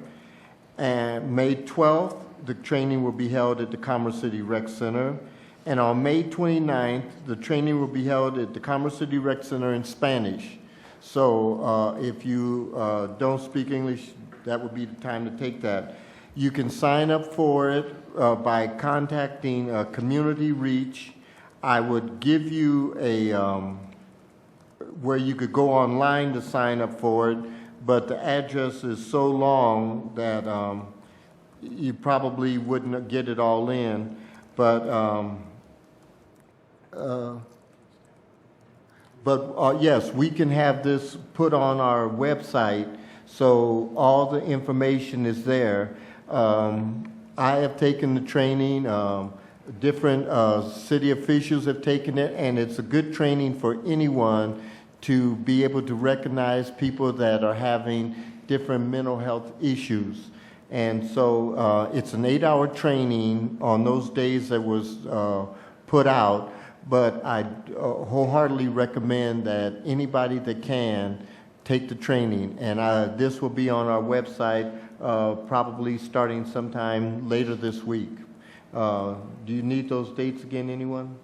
And May 12th, the training will be held at the Commerce City Rec Center. And on May 29th, the training will be held at the Commerce City Rec Center in Spanish. So if you don't speak English, that would be the time to take that. You can sign up for it by contacting Community Reach. I would give you a where you could go online to sign up for it, but the address is so long that you probably wouldn't get it all in. But yes, we can have this put on our website, so all the information is there. I have taken the training. Different city officials have taken it, and it's a good training for anyone to be able to recognize people that are having different mental health issues. And so it's an 8-hour training on those days that was put out, but I wholeheartedly recommend that anybody that can take the training. And this will be on our website probably starting sometime later this week. Do you need those dates again, anyone?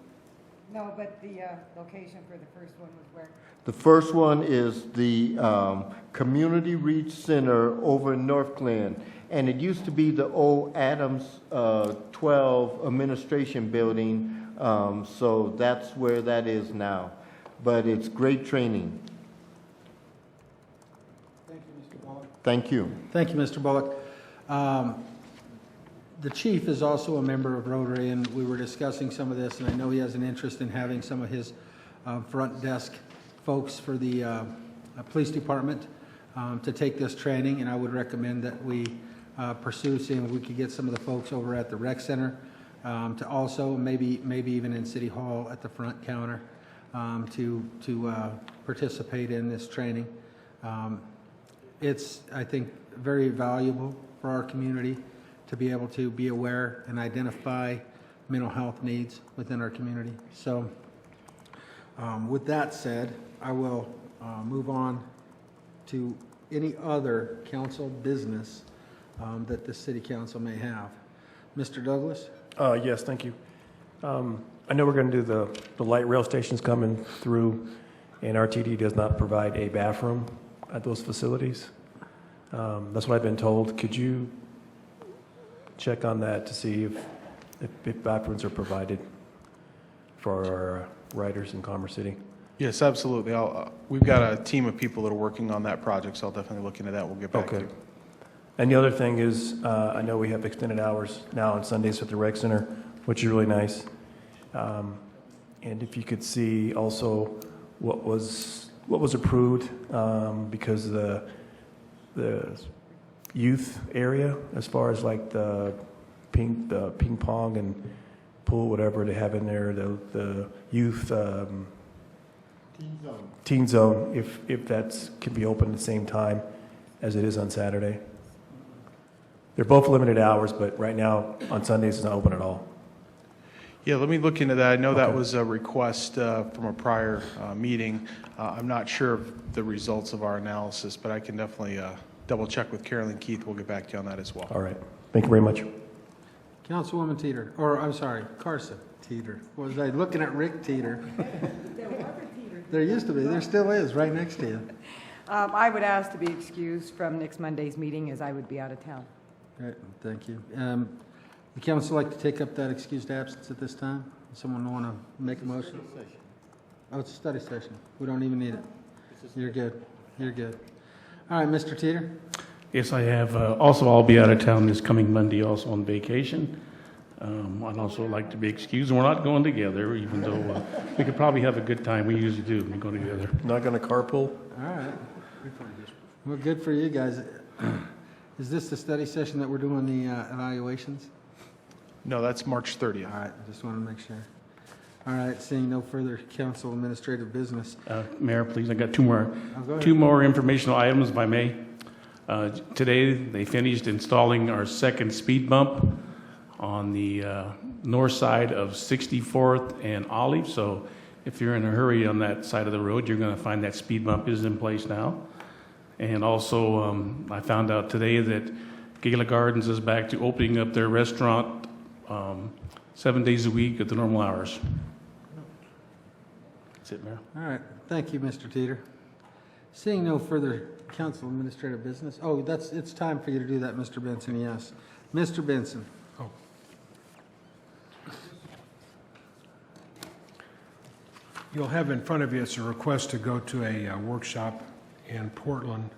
No, but the location for the first one was where? The first one is the Community Reach Center over in North Glen. And it used to be the old Adams 12 administration building, so that's where that is now. But it's great training. Thank you, Mr. Bullock. Thank you. Thank you, Mr. Bullock. The chief is also a member of Rotary, and we were discussing some of this, and I know he has an interest in having some of his front desk folks for the police department to take this training, and I would recommend that we pursue seeing if we could get some of the folks over at the rec center to also maybe even in City Hall at the front counter to participate in this training. It's, I think, very valuable for our community to be able to be aware and identify mental health needs within our community. So with that said, I will move on to any other council business that the city council may have. Mr. Douglas? Yes, thank you. I know we're going to do the light rail stations coming through, and RTD does not provide a bathroom at those facilities. That's what I've been told. Could you check on that to see if bathrooms are provided for our riders in Commerce City? Yes, absolutely. We've got a team of people that are working on that project, so I'll definitely look into that. We'll get back to you. And the other thing is, I know we have extended hours now on Sundays at the rec center, which is really nice. And if you could see also what was approved, because the youth area, as far as like the ping pong and pool, whatever they have in there, the youth teen zone, if that's can be open at the same time as it is on Saturday. They're both limited hours, but right now on Sundays it's not open at all. Yeah, let me look into that. I know that was a request from a prior meeting. I'm not sure of the results of our analysis, but I can definitely double check with Carolyn Keith. We'll get back to you on that as well. All right. Thank you very much. Councilwoman Teeter, or I'm sorry, Carson Teeter. Was I looking at Rick Teeter? There used to be. There still is, right next to you. I would ask to be excused from next Monday's meeting as I would be out of town. Great, thank you. The council like to take up that excused absence at this time? Someone want to make a motion? Oh, it's a study session. We don't even need it. You're good. You're good. All right, Mr. Teeter. Yes, I have. Also, I'll be out of town this coming Monday, also on vacation. I'd also like to be excused. We're not going together, even though we could probably have a good time. We usually do when we go together. Not going to carpool? All right. Well, good for you guys. Is this the study session that we're doing the evaluations? No, that's March 30th. All right, just want to make sure. All right, seeing no further council administrative business. Mayor, please, I got two more. Go ahead. Two more informational items, if I may. Today, they finished installing our second speed bump on the north side of 64th and Olive. So if you're in a hurry on that side of the road, you're going to find that speed bump is in place now. And also, I found out today that Gala Gardens is back to opening up their restaurant 7 days a week at the normal hours. That's it, Mayor. All right, thank you, Mr. Teeter. Seeing no further council administrative business. Oh, it's time for you to do that, Mr. Benson, yes. Mr. Benson. Oh. You'll have in front of you, it's a request to go to a workshop in Portland.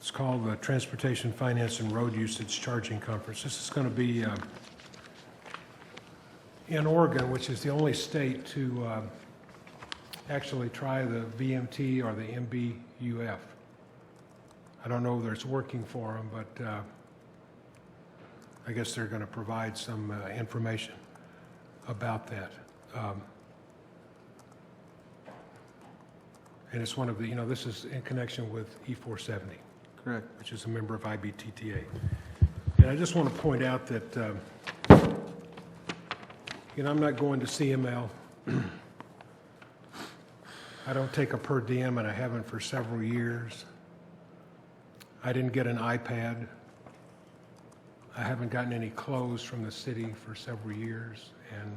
It's called the Transportation Finance and Road Usage Charging Conference. This is going to be in Oregon, which is the only state to actually try the VMT or the MBUF. I don't know whether it's working for them, but I guess they're going to provide some information about that. And it's one of the, this is in connection with E470. Correct. which is a member of IBTTA. And I just want to point out that, I'm not going to CML. I don't take a per diem, and I haven't for several years. I didn't get an iPad. I haven't gotten any clothes from the city for several years, and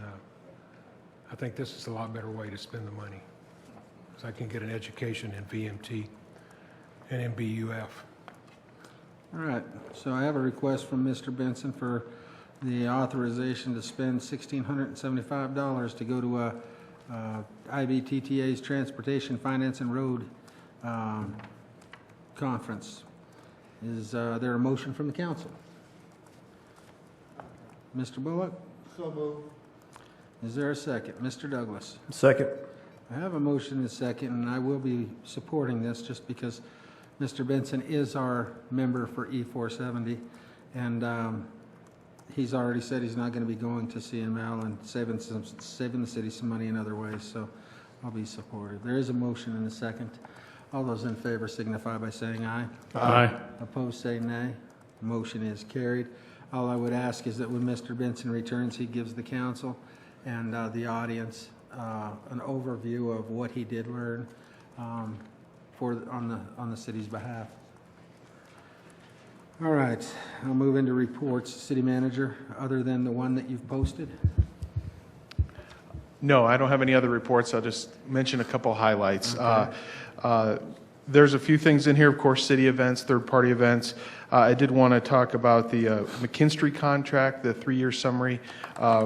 I think this is a lot better way to spend the money, because I can get an education in VMT and in BUF. All right, so I have a request from Mr. Benson for the authorization to spend $1,675 to go to IBTTA's Transportation, Finance, and Road Conference. Is there a motion from the council? Mr. Bullock? So moved. Is there a second? Mr. Douglas? Second. I have a motion and a second, and I will be supporting this just because Mr. Benson is our member for E470, and he's already said he's not going to be going to CML and saving the city some money in other ways, so I'll be supportive. There is a motion and a second. All those in favor signify by saying aye. Aye. Opposed, say nay. The motion is carried. All I would ask is that when Mr. Benson returns, he gives the council and the audience an overview of what he did learn on the city's behalf. All right, I'll move into reports. City Manager, other than the one that you've posted? No, I don't have any other reports. I'll just mention a couple highlights. Okay. There's a few things in here, of course, city events, third-party events. I did want to talk about the McKinstry contract, the 3-year summary.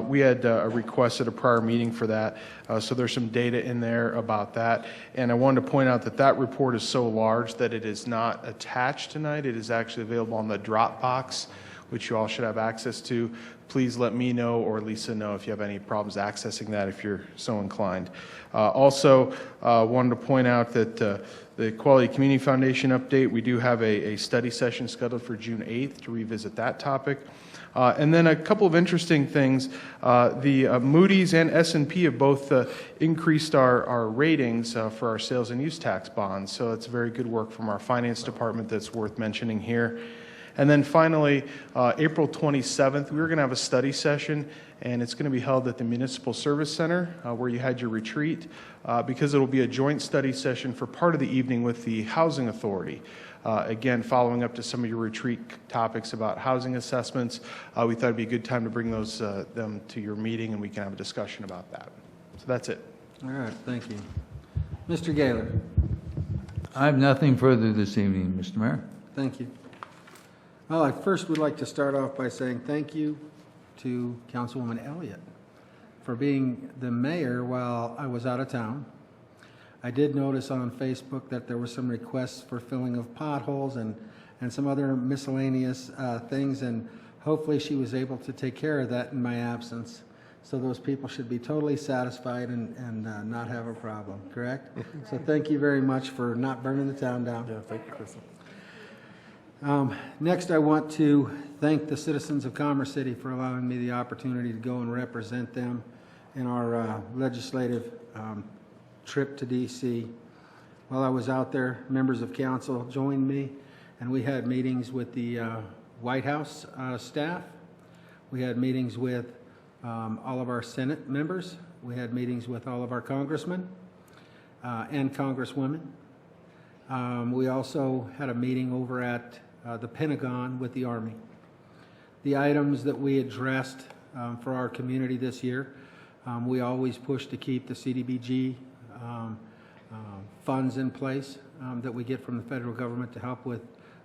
We had a request at a prior meeting for that, so there's some data in there about that. And I wanted to point out that that report is so large that it is not attached tonight. It is actually available on the Dropbox, which you all should have access to. Please let me know or Lisa know if you have any problems accessing that if you're so inclined. Also, wanted to point out that the Quality Community Foundation update, we do have a study session scheduled for June 8th to revisit that topic. And then a couple of interesting things. The Moody's and S&P have both increased our ratings for our sales and use tax bonds. So it's very good work from our finance department that's worth mentioning here. And then finally, April 27th, we're going to have a study session, and it's going to be held at the Municipal Service Center where you had your retreat, because it will be a joint study session for part of the evening with the Housing Authority. Again, following up to some of your retreat topics about housing assessments, we thought it'd be a good time to bring them to your meeting, and we can have a discussion about that. So that's it. All right, thank you. Mr. Gaylor? I have nothing further this evening, Mr. Mayor. Thank you. Well, I first would like to start off by saying thank you to Councilwoman Elliott for being the mayor while I was out of town. I did notice on Facebook that there were some requests for filling of potholes and some other miscellaneous things, and hopefully she was able to take care of that in my absence. So those people should be totally satisfied and not have a problem, correct? So thank you very much for not burning the town down. Yeah, thank you, Chris. Next, I want to thank the citizens of Commerce City for allowing me the opportunity to go and represent them in our legislative trip to D.C. While I was out there, members of council joined me, and we had meetings with the White House staff. We had meetings with all of our Senate members. We had meetings with all of our congressmen and congresswomen. We also had a meeting over at the Pentagon with the Army. The items that we addressed for our community this year, we always push to keep the CDBG funds in place that we get from the federal government to help with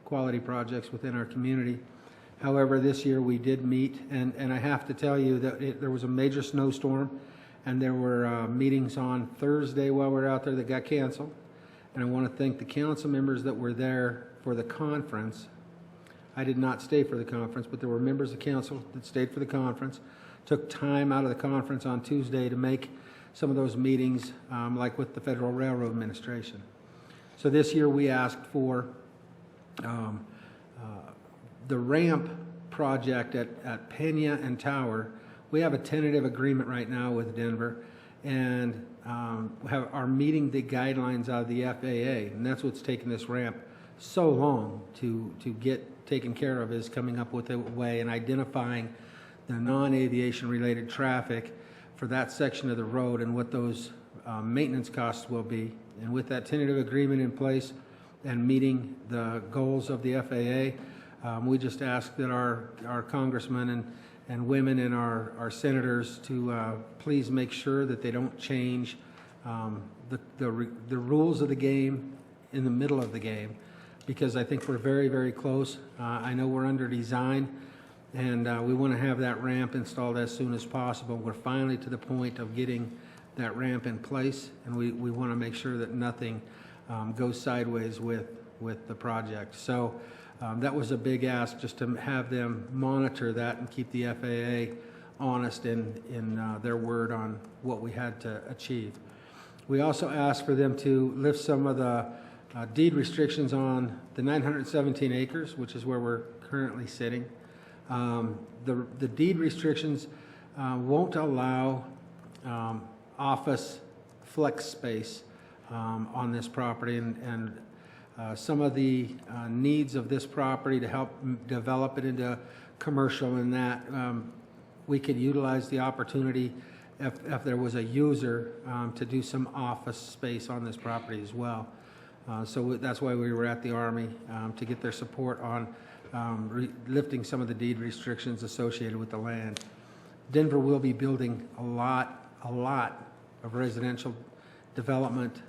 quality projects within our community. However, this year we did meet, and I have to tell you that there was a major snowstorm, and there were meetings on Thursday while we were out there that got canceled. And I want to thank the council members that were there for the conference. I did not stay for the conference, but there were members of council that stayed for the conference, took time out of the conference on Tuesday to make some of those meetings, like with the Federal Railroad Administration. So this year we asked for the ramp project at Pena and Tower. We have a tentative agreement right now with Denver, and are meeting the guidelines of the FAA, and that's what's taking this ramp so long to get taken care of is coming up with a way and identifying the non-aviation related traffic for that section of the road and what those maintenance costs will be. And with that tentative agreement in place and meeting the goals of the FAA, we just ask that our congressmen and women and our senators to please make sure that they don't change the rules of the game in the middle of the game, because I think we're very, very close. I know we're under design, and we want to have that ramp installed as soon as possible. We're finally to the point of getting that ramp in place, and we want to make sure that nothing goes sideways with the project. So that was a big ask, just to have them monitor that and keep the FAA honest in their word on what we had to achieve. We also asked for them to lift some of the deed restrictions on the 917 acres, which is where we're currently sitting. The deed restrictions won't allow office flex space on this property, and some of the needs of this property to help develop it into commercial, and that we could utilize the opportunity if there was a user to do some office space on this property as well. So that's why we were at the Army, to get their support on lifting some of the deed restrictions associated with the land. Denver will be building a lot of residential development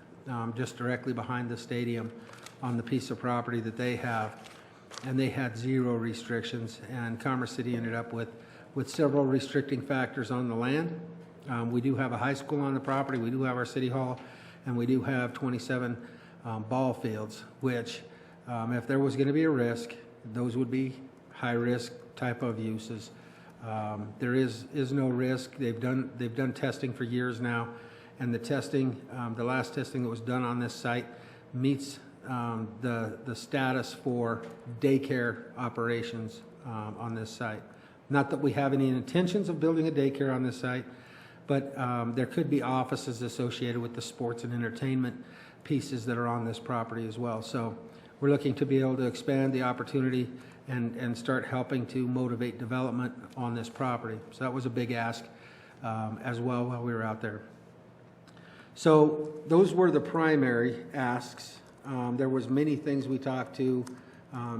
just directly behind the stadium on the piece of property that they have, and they had zero restrictions, and Commerce City ended up with several restricting factors on the land. We do have a high school on the property, we do have our city hall, and we do have 27 ball fields, which if there was going to be a risk, those would be high-risk type of uses. There is no risk. They've done testing for years now, and the testing, the last testing that was done on this site meets the status for daycare operations on this site. Not that we have any intentions of building a daycare on this site, but there could be offices associated with the sports and entertainment pieces that are on this property as well. So we're looking to be able to expand the opportunity and start helping to motivate development on this property. So that was a big ask as well while we were out there. So those were the primary asks. There was many things we talked to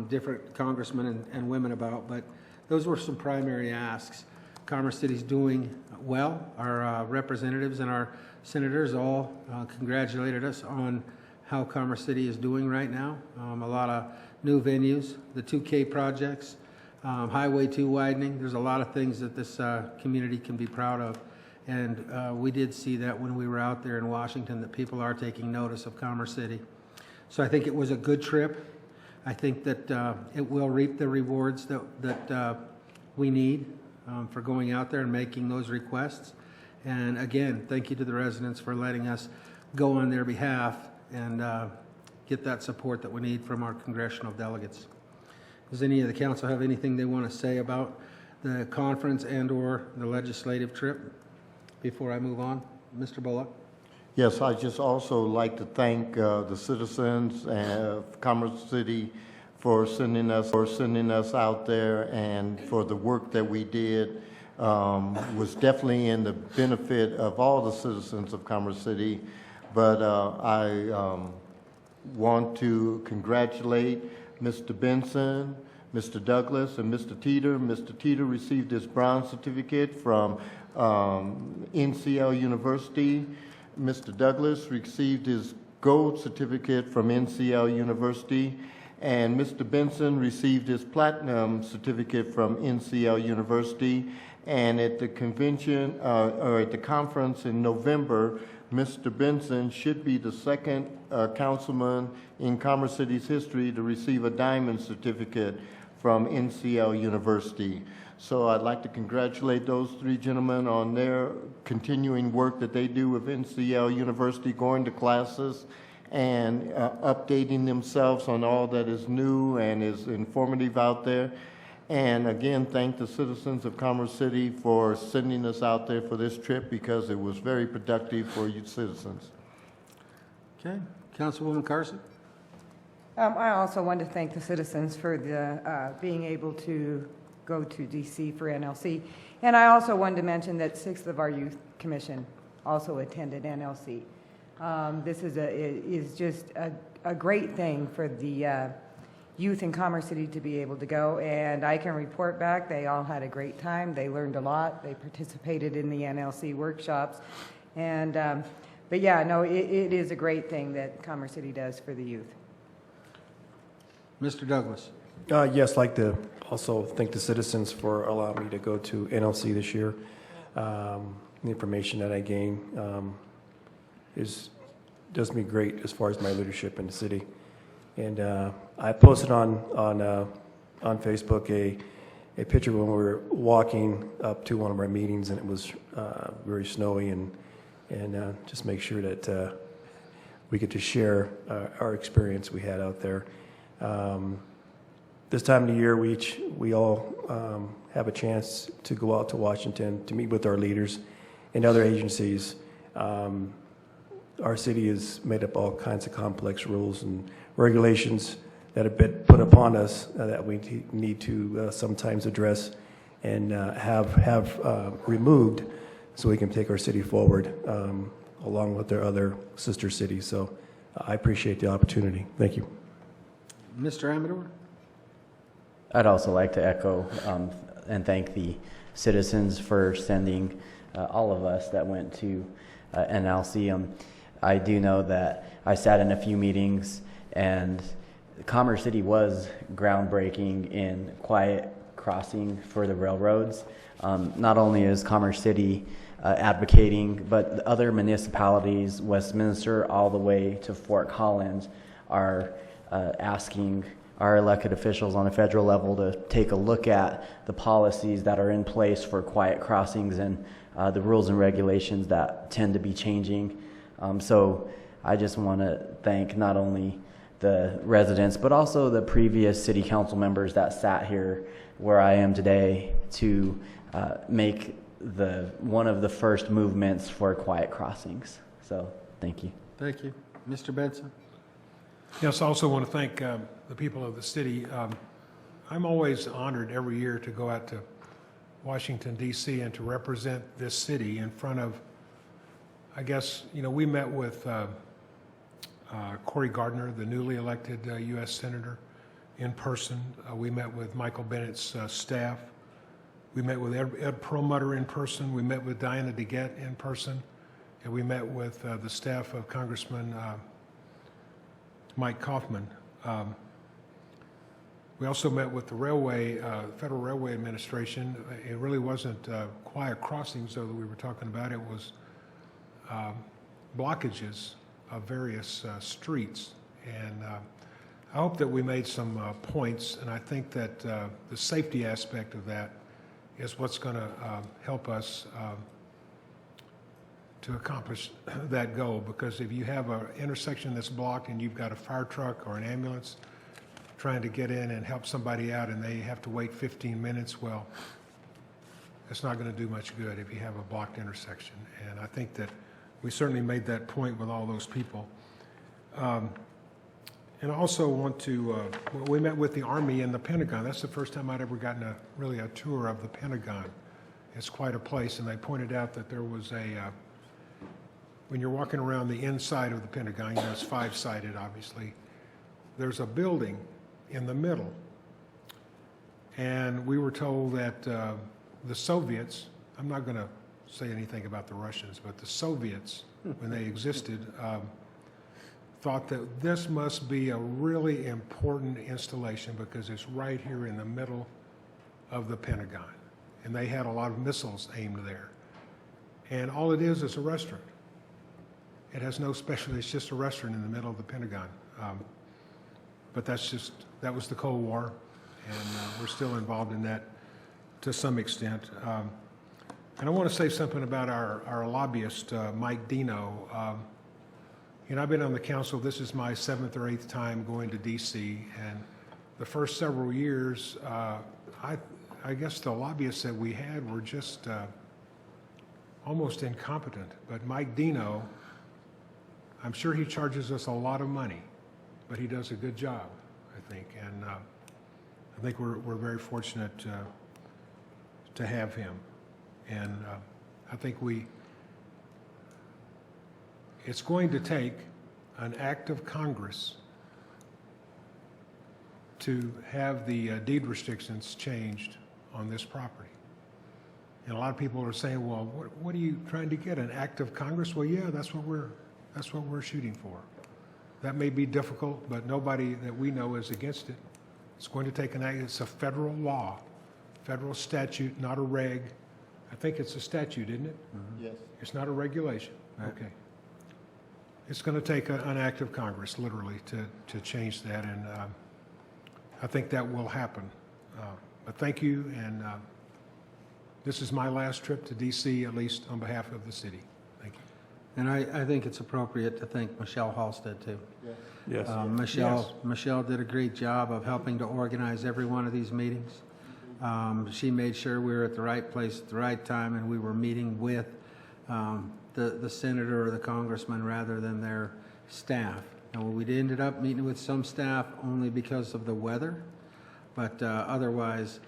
different congressmen and women about, but those were some primary asks. Commerce City's doing well. Our representatives and our senators all congratulated us on how Commerce City is doing right now. A lot of new venues, the 2K projects, Highway 2 widening. There's a lot of things that this community can be proud of. And we did see that when we were out there in Washington, that people are taking notice of Commerce City. So I think it was a good trip. I think that it will reap the rewards that we need for going out there and making those requests. And again, thank you to the residents for letting us go on their behalf and get that support that we need from our congressional delegates. Does any of the council have anything they want to say about the conference and or the legislative trip before I move on? Mr. Bullock? Yes, I'd just also like to thank the citizens of Commerce City for sending us out there, and for the work that we did was definitely in the benefit of all the citizens of Commerce City. But I want to congratulate Mr. Benson, Mr. Douglas, and Mr. Teeter. Mr. Teeter received his bronze certificate from NCL University. Mr. Douglas received his gold certificate from NCL University, and Mr. Benson received his platinum certificate from NCL University. And at the convention, or at the conference in November, Mr. Benson should be the second councilman in Commerce City's history to receive a diamond certificate from NCL University. So I'd like to congratulate those three gentlemen on their continuing work that they do with NCL University, going to classes and updating themselves on all that is new and is informative out there. And again, thank the citizens of Commerce City for sending us out there for this trip, because it was very productive for you citizens. Okay. Councilwoman Carson? I also want to thank the citizens for being able to go to DC for NLC. And I also wanted to mention that 6 of our youth commission also attended NLC. This is just a great thing for the youth in Commerce City to be able to go, and I can report back they all had a great time. They learned a lot. They participated in the NLC workshops, and but yeah, no, it is a great thing that Commerce City does for the youth. Mr. Douglas. Yes, I'd like to also thank the citizens for allowing me to go to NLC this year. The information that I gain does me great as far as my leadership in the city. And I posted on Facebook a picture when we were walking up to one of our meetings, and it was very snowy, and just make sure that we get to share our experience we had out there. This time of the year, we all have a chance to go out to Washington to meet with our leaders and other agencies. Our city is made up of all kinds of complex rules and regulations that have been put upon us that we need to sometimes address and have removed so we can take our city forward along with their other sister cities. So I appreciate the opportunity. Thank you. Mr. Amador? I'd also like to echo and thank the citizens for sending all of us that went to NLC. I do know that I sat in a few meetings, and Commerce City was groundbreaking in quiet crossing for the railroads. Not only is Commerce City advocating, but the other municipalities, Westminster all the way to Fort Collins, are asking our elected officials on a federal level to take a look at the policies that are in place for quiet crossings and the rules and regulations that tend to be changing. So I just want to thank not only the residents, but also the previous city council members that sat here where I am today to make one of the first movements for quiet crossings. So thank you. Thank you. Mr. Benson? Yes, I also want to thank the people of the city. I'm always honored every year to go out to Washington, D.C. and to represent this city in front of, I guess, we met with Cory Gardner, the newly elected U.S. Senator, in person. We met with Michael Bennett's staff. We met with Ed Perlmutter in person. We met with Diana DeGette in person. And we met with the staff of Congressman Mike Kaufman. We also met with the Federal Railway Administration. It really wasn't quiet crossings, though, that we were talking about. It was blockages of various streets. And I hope that we made some points, and I think that the safety aspect of that is what's going to help us to accomplish that goal, because if you have an intersection that's blocked and you've got a fire truck or an ambulance trying to get in and help somebody out and they have to wait 15 minutes, well, it's not going to do much good if you have a blocked intersection. And I think that we certainly made that point with all those people. And I also want to, we met with the Army and the Pentagon. That's the first time I'd ever gotten really a tour of the Pentagon. It's quite a place, and they pointed out that there was when you're walking around the inside of the Pentagon, it's 5-sided, obviously, there's a building in the middle. And we were told that the Soviets, I'm not going to say anything about the Russians, but the Soviets, when they existed, thought that this must be a really important installation because it's right here in the middle of the Pentagon. And they had a lot of missiles aimed there. And all it is a restaurant. It has no special, it's just a restaurant in the middle of the Pentagon. But that was the Cold War, and we're still involved in that to some extent. And I want to say something about our lobbyist, Mike Dino. I've been on the council, this is my 7th or 8th time going to D.C., and the first several years, I guess the lobbyists that we had were just almost incompetent. But Mike Dino, I'm sure he charges us a lot of money, but he does a good job, I think. And I think we're very fortunate to have him. And I think it's going to take an act of Congress to have the deed restrictions changed on this property. And a lot of people are saying, well, what are you trying to get, an act of Congress? Well, yeah, that's what we're shooting for. That may be difficult, but nobody that we know is against it. It's going to take an act. It's a federal law, federal statute, not a reg. I think it's a statute, isn't it? Yes. It's not a regulation. Okay. It's going to take an act of Congress, literally, to change that, and I think that will happen. But thank you, and this is my last trip to D.C., at least on behalf of the city. Thank you. And I think it's appropriate to thank Michelle Halstead, too. Yes. Michelle did a great job of helping to organize every one of these meetings. She made sure we were at the right place at the right time, and we were meeting with the senator or the congressman rather than their staff. And we ended up meeting with some staff only because of the weather, but otherwise,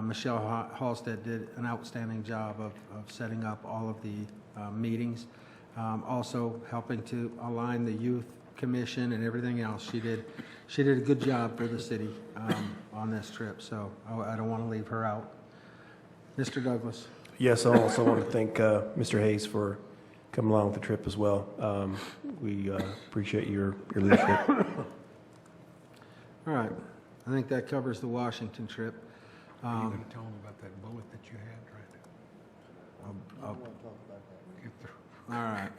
Michelle Halstead did an outstanding job of setting up all of the meetings, also helping to align the youth commission and everything else. She did a good job for the city on this trip, so I don't want to leave her out. Mr. Douglas. Yes, I also want to thank Mr. Hayes for coming along with the trip as well. We appreciate your leadership. All right. I think that covers the Washington trip. Are you going to tell them about that bullet that you had right there? All right.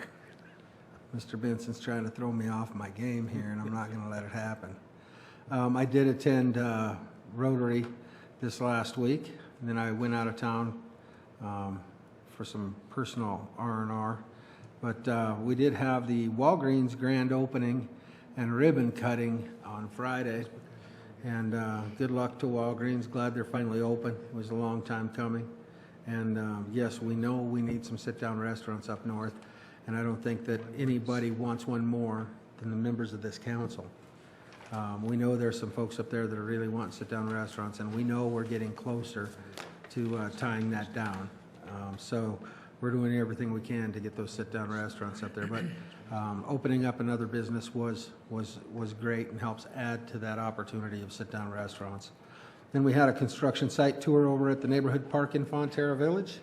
Mr. Benson's trying to throw me off my game here, and I'm not going to let it happen. I did attend Rotary this last week, and then I went out of town for some personal R&R. But we did have the Walgreens grand opening and ribbon cutting on Friday. And good luck to Walgreens. Glad they're finally open. It was a long time coming. And yes, we know we need some sit-down restaurants up north. And I don't think that anybody wants one more than the members of this council. We know there's some folks up there that are really wanting sit-down restaurants, and we know we're getting closer to tying that down. So we're doing everything we can to get those sit-down restaurants up there. But opening up another business was great and helps add to that opportunity of sit-down restaurants. Then we had a construction site tour over at the neighborhood park in Fonterra Village.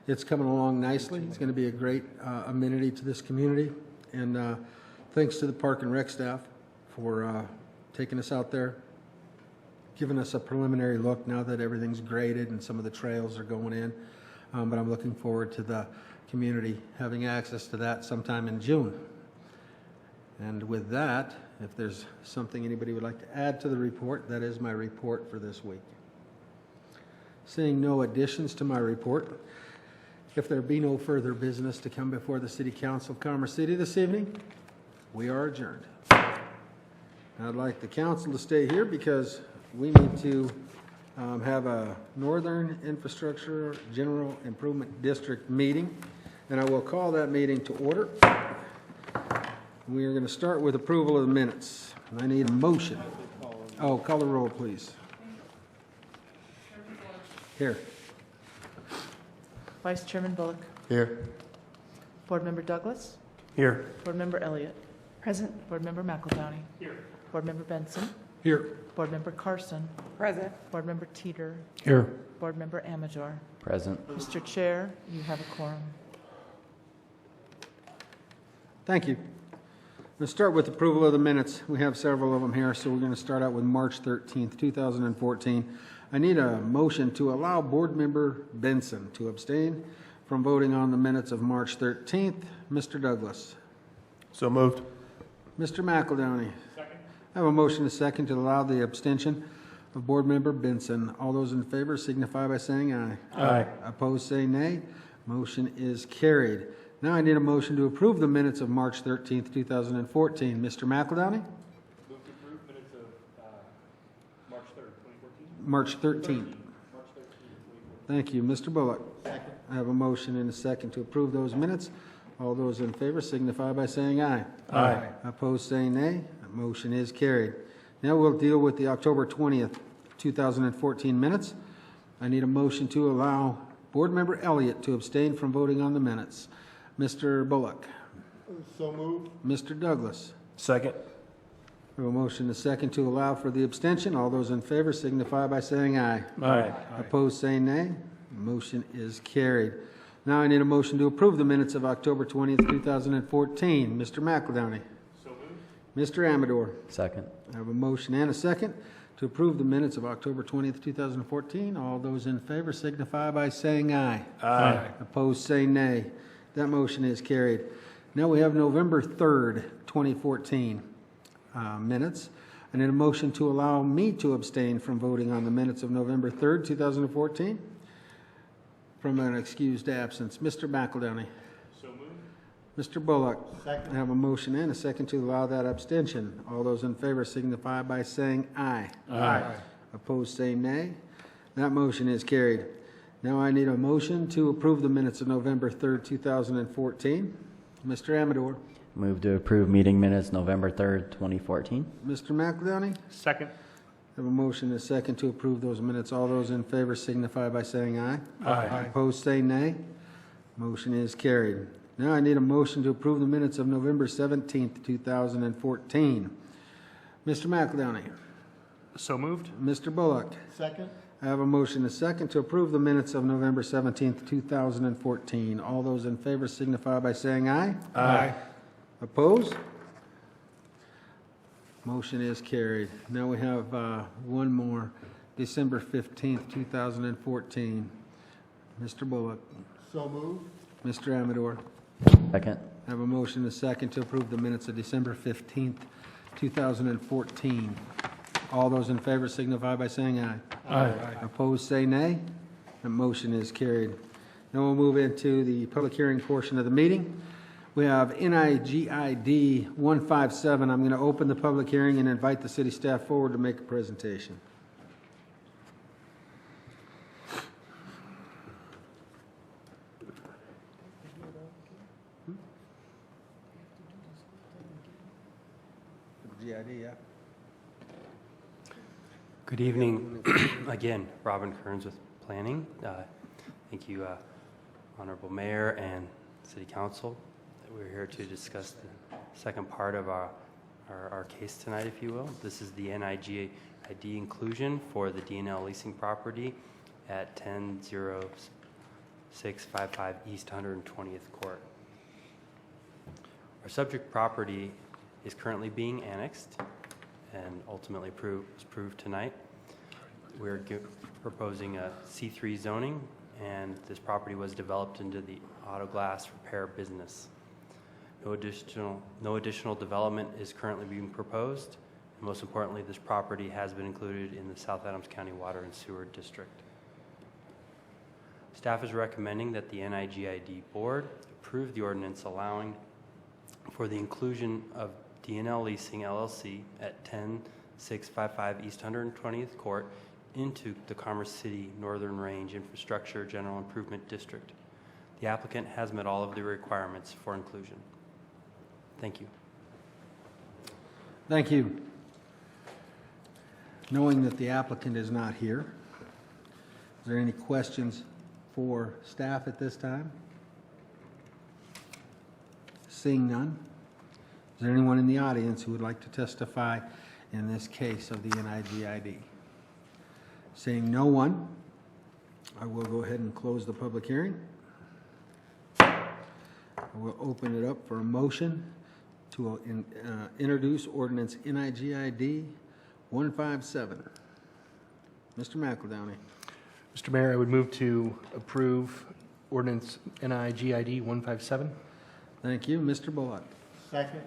It's coming along nicely. It's going to be a great amenity to this community. And thanks to the Park and Rec staff for taking us out there, giving us a preliminary look now that everything's graded and some of the trails are going in. But I'm looking forward to the community having access to that sometime in June. And with that, if there's something anybody would like to add to the report, that is my report for this week. Seeing no additions to my report, if there be no further business to come before the City Council of Commerce City this evening, we are adjourned. I'd like the council to stay here because we need to have a Northern Infrastructure General Improvement District meeting, and I will call that meeting to order. We are going to start with approval of the minutes. I need a motion. Oh, call the roll, please. Here. Vice Chairman Bullock. Here. Board Member Douglas. Here. Board Member Elliott. Present. Board Member McEldowney. Here. Board Member Benson. Here. Board Member Carson. Present. Board Member Teeter. Here. Board Member Amador. Present. Mr. Chair, you have a quorum. Thank you. Let's start with approval of the minutes. We have several of them here, so we're going to start out with March 13th, 2014. I need a motion to allow Board Member Benson to abstain from voting on the minutes of March 13th. Mr. Douglas. So moved. Mr. McEldowney. Second. I have a motion to second to allow the abstention of Board Member Benson. All those in favor signify by saying aye. Aye. Opposed, say nay. Motion is carried. Now I need a motion to approve the minutes of March 13th, 2014. Mr. McEldowney? Move to approve minutes of March 3rd, 2014? March 13th. March 13th, 2014. Thank you. Mr. Bullock? Second. I have a motion and a second to approve those minutes. All those in favor signify by saying aye. Aye. Opposed, say nay. Motion is carried. Now we'll deal with the October 20th, 2014 minutes. I need a motion to allow Board Member Elliott to abstain from voting on the minutes. Mr. Bullock. So moved. Mr. Douglas. Second. We have a motion and a second to allow for the abstention. All those in favor signify by saying aye. Aye. Opposed, say nay. Motion is carried. Now I need a motion to approve the minutes of October 20th, 2014. Mr. McEldowney. So moved. Mr. Amador. Second. I have a motion and a second to approve the minutes of October 20th, 2014. All those in favor signify by saying aye. Aye. Opposed, say nay. That motion is carried. Now we have November 3rd, 2014 minutes. I need a motion to allow me to abstain from voting on the minutes of November 3rd, 2014 from an excused absence. Mr. McEldowney. So moved. Mr. Bullock. Second. I have a motion and a second to allow that abstention. All those in favor signify by saying aye. Aye. Opposed, say nay. That motion is carried. Now I need a motion to approve the minutes of November 3rd, 2014. Mr. Amador. Move to approve meeting minutes November 3rd, 2014. Mr. McEldowney. Second. I have a motion and a second to approve those minutes. All those in favor signify by saying aye. Aye. Opposed, say nay. Motion is carried. Now I need a motion to approve the minutes of November 17th, 2014. Mr. McEldowney. So moved. Mr. Bullock. Second. I have a motion and a second to approve the minutes of November 17th, 2014. All those in favor signify by saying aye. Aye. Opposed? Motion is carried. Now we have one more, December 15th, 2014. Mr. Bullock. So moved. Mr. Amador. Second. I have a motion and a second to approve the minutes of December 15th, 2014. All those in favor signify by saying aye. Aye. Opposed, say nay. The motion is carried. Now we'll move into the public hearing portion of the meeting. We have NIGID 157. I'm going to open the public hearing and invite the city staff forward to make a presentation. GID, yeah. Good evening. Again, Robin Kearns with Planning. Thank you, Honorable Mayor and City Council. We're here to discuss the second part of our case tonight, if you will. This is the NIGID inclusion for the DNL leasing property at 100655 East 120th Court. Our subject property is currently being annexed and ultimately approved tonight. We're proposing a C3 zoning, and this property was developed into the auto glass repair business. No additional development is currently being proposed. And most importantly, this property has been included in the South Adams County Water and Sewer District. Staff is recommending that the NIGID Board approve the ordinance allowing for the inclusion of DNL Leasing LLC at 10655 East 120th Court into the Commerce City Northern Range Infrastructure General Improvement District. The applicant has met all of the requirements for inclusion. Thank you. Thank you. Knowing that the applicant is not here, is there any questions for staff at this time? Seeing none, is there anyone in the audience who would like to testify in this case of the NIGID? Seeing no one, I will go ahead and close the public hearing. I will open it up for a motion to introduce ordinance NIGID 157. Mr. McEldowney. Mr. Mayor, I would move to approve ordinance NIGID 157. Thank you. Mr. Bullock. Second.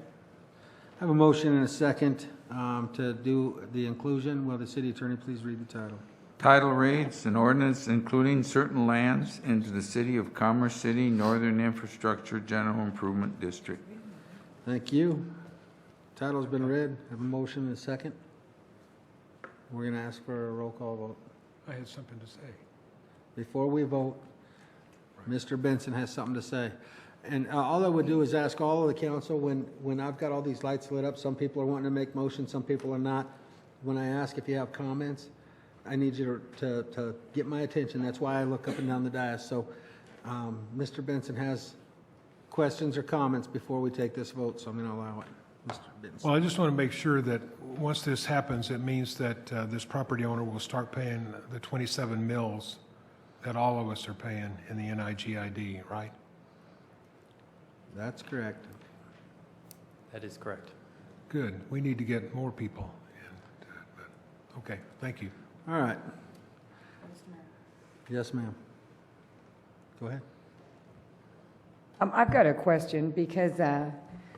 I have a motion and a second to do the inclusion. Will the city attorney please read the title? Title reads, an ordinance including certain lands into the City of Commerce City Northern Infrastructure General Improvement District. Thank you. Title's been read. I have a motion and a second. We're going to ask for a roll call vote. I had something to say. Before we vote, Mr. Benson has something to say. And all I would do is ask all of the council, when I've got all these lights lit up, some people are wanting to make motions, some people are not. When I ask if you have comments, I need you to get my attention. That's why I look up and down the dais. So Mr. Benson has questions or comments before we take this vote, so I'm going to allow it. Mr. Benson. Well, I just want to make sure that once this happens, it means that this property owner will start paying the 27 mills that all of us are paying in the NIGID, right? That's correct. That is correct. Good. We need to get more people. Okay, thank you. All right. Yes, ma'am. Go ahead. I've got a question because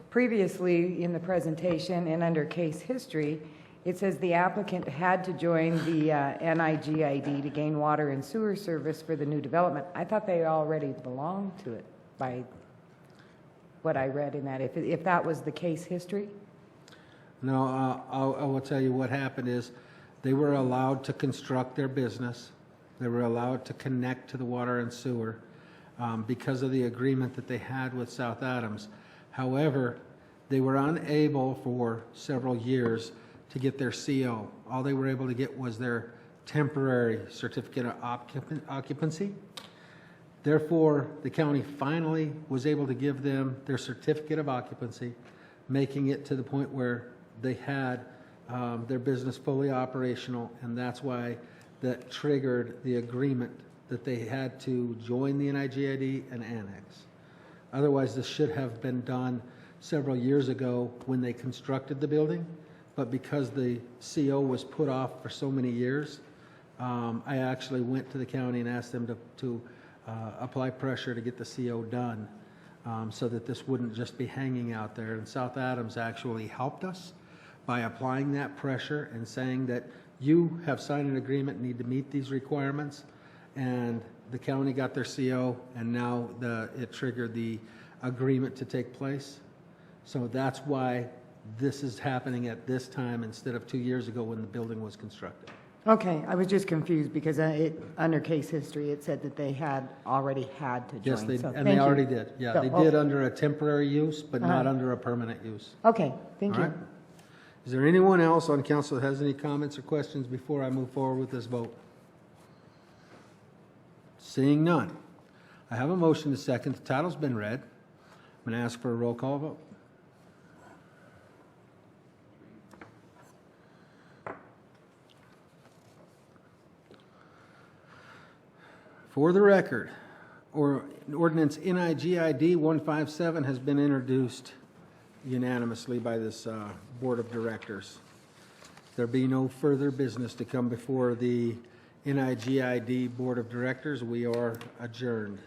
previously in the presentation and under case history, it says the applicant had to join the NIGID to gain water and sewer service for the new development. I thought they already belonged to it by what I read in that, if that was the case history? No, I will tell you what happened is they were allowed to construct their business. They were allowed to connect to the water and sewer because of the agreement that they had with South Adams. However, they were unable for several years to get their CO. All they were able to get was their temporary certificate of occupancy. Therefore, the county finally was able to give them their certificate of occupancy, making it to the point where they had their business fully operational, and that's why that triggered the agreement that they had to join the NIGID and annex. Otherwise, this should have been done several years ago when they constructed the building, but because the CO was put off for so many years, I actually went to the county and asked them to apply pressure to get the CO done so that this wouldn't just be hanging out there. And South Adams actually helped us by applying that pressure and saying that you have signed an agreement, need to meet these requirements, and the county got their CO, and now it triggered the agreement to take place. So that's why this is happening at this time instead of 2 years ago when the building was constructed. Okay, I was just confused because under case history, it said that they had already had to join. Yes, So and thank they you. already did. Yeah, So, they did under a temporary use, but not Uh-huh. under a permanent use. Okay, thank All you. right. Is there anyone else on council that has any comments or questions before I move forward with this vote? Seeing none. I have a motion to second. The title's been read. I'm going to ask for a roll call vote. For the record, ordinance NIGID 157 has been introduced unanimously by this Board of Directors. There be no further business to come before the NIGID Board of Directors. We are adjourned.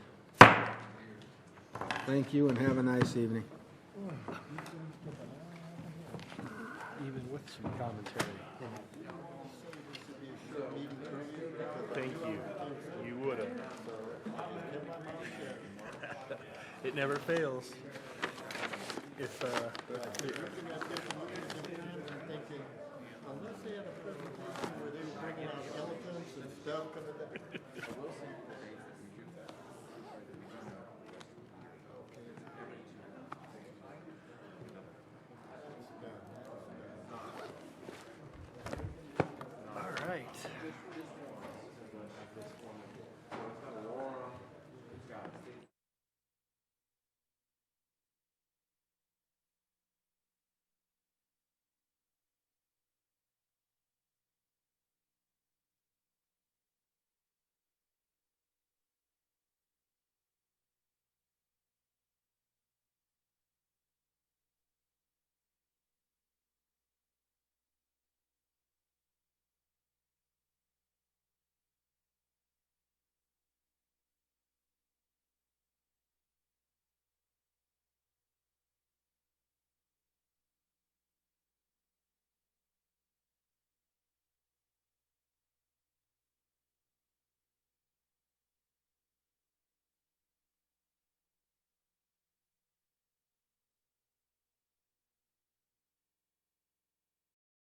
Thank you and have a nice evening. Even with some commentary. Thank you. You would have. It never fails. If Unless they had a presentation where they were bringing out elephants and stuff coming back.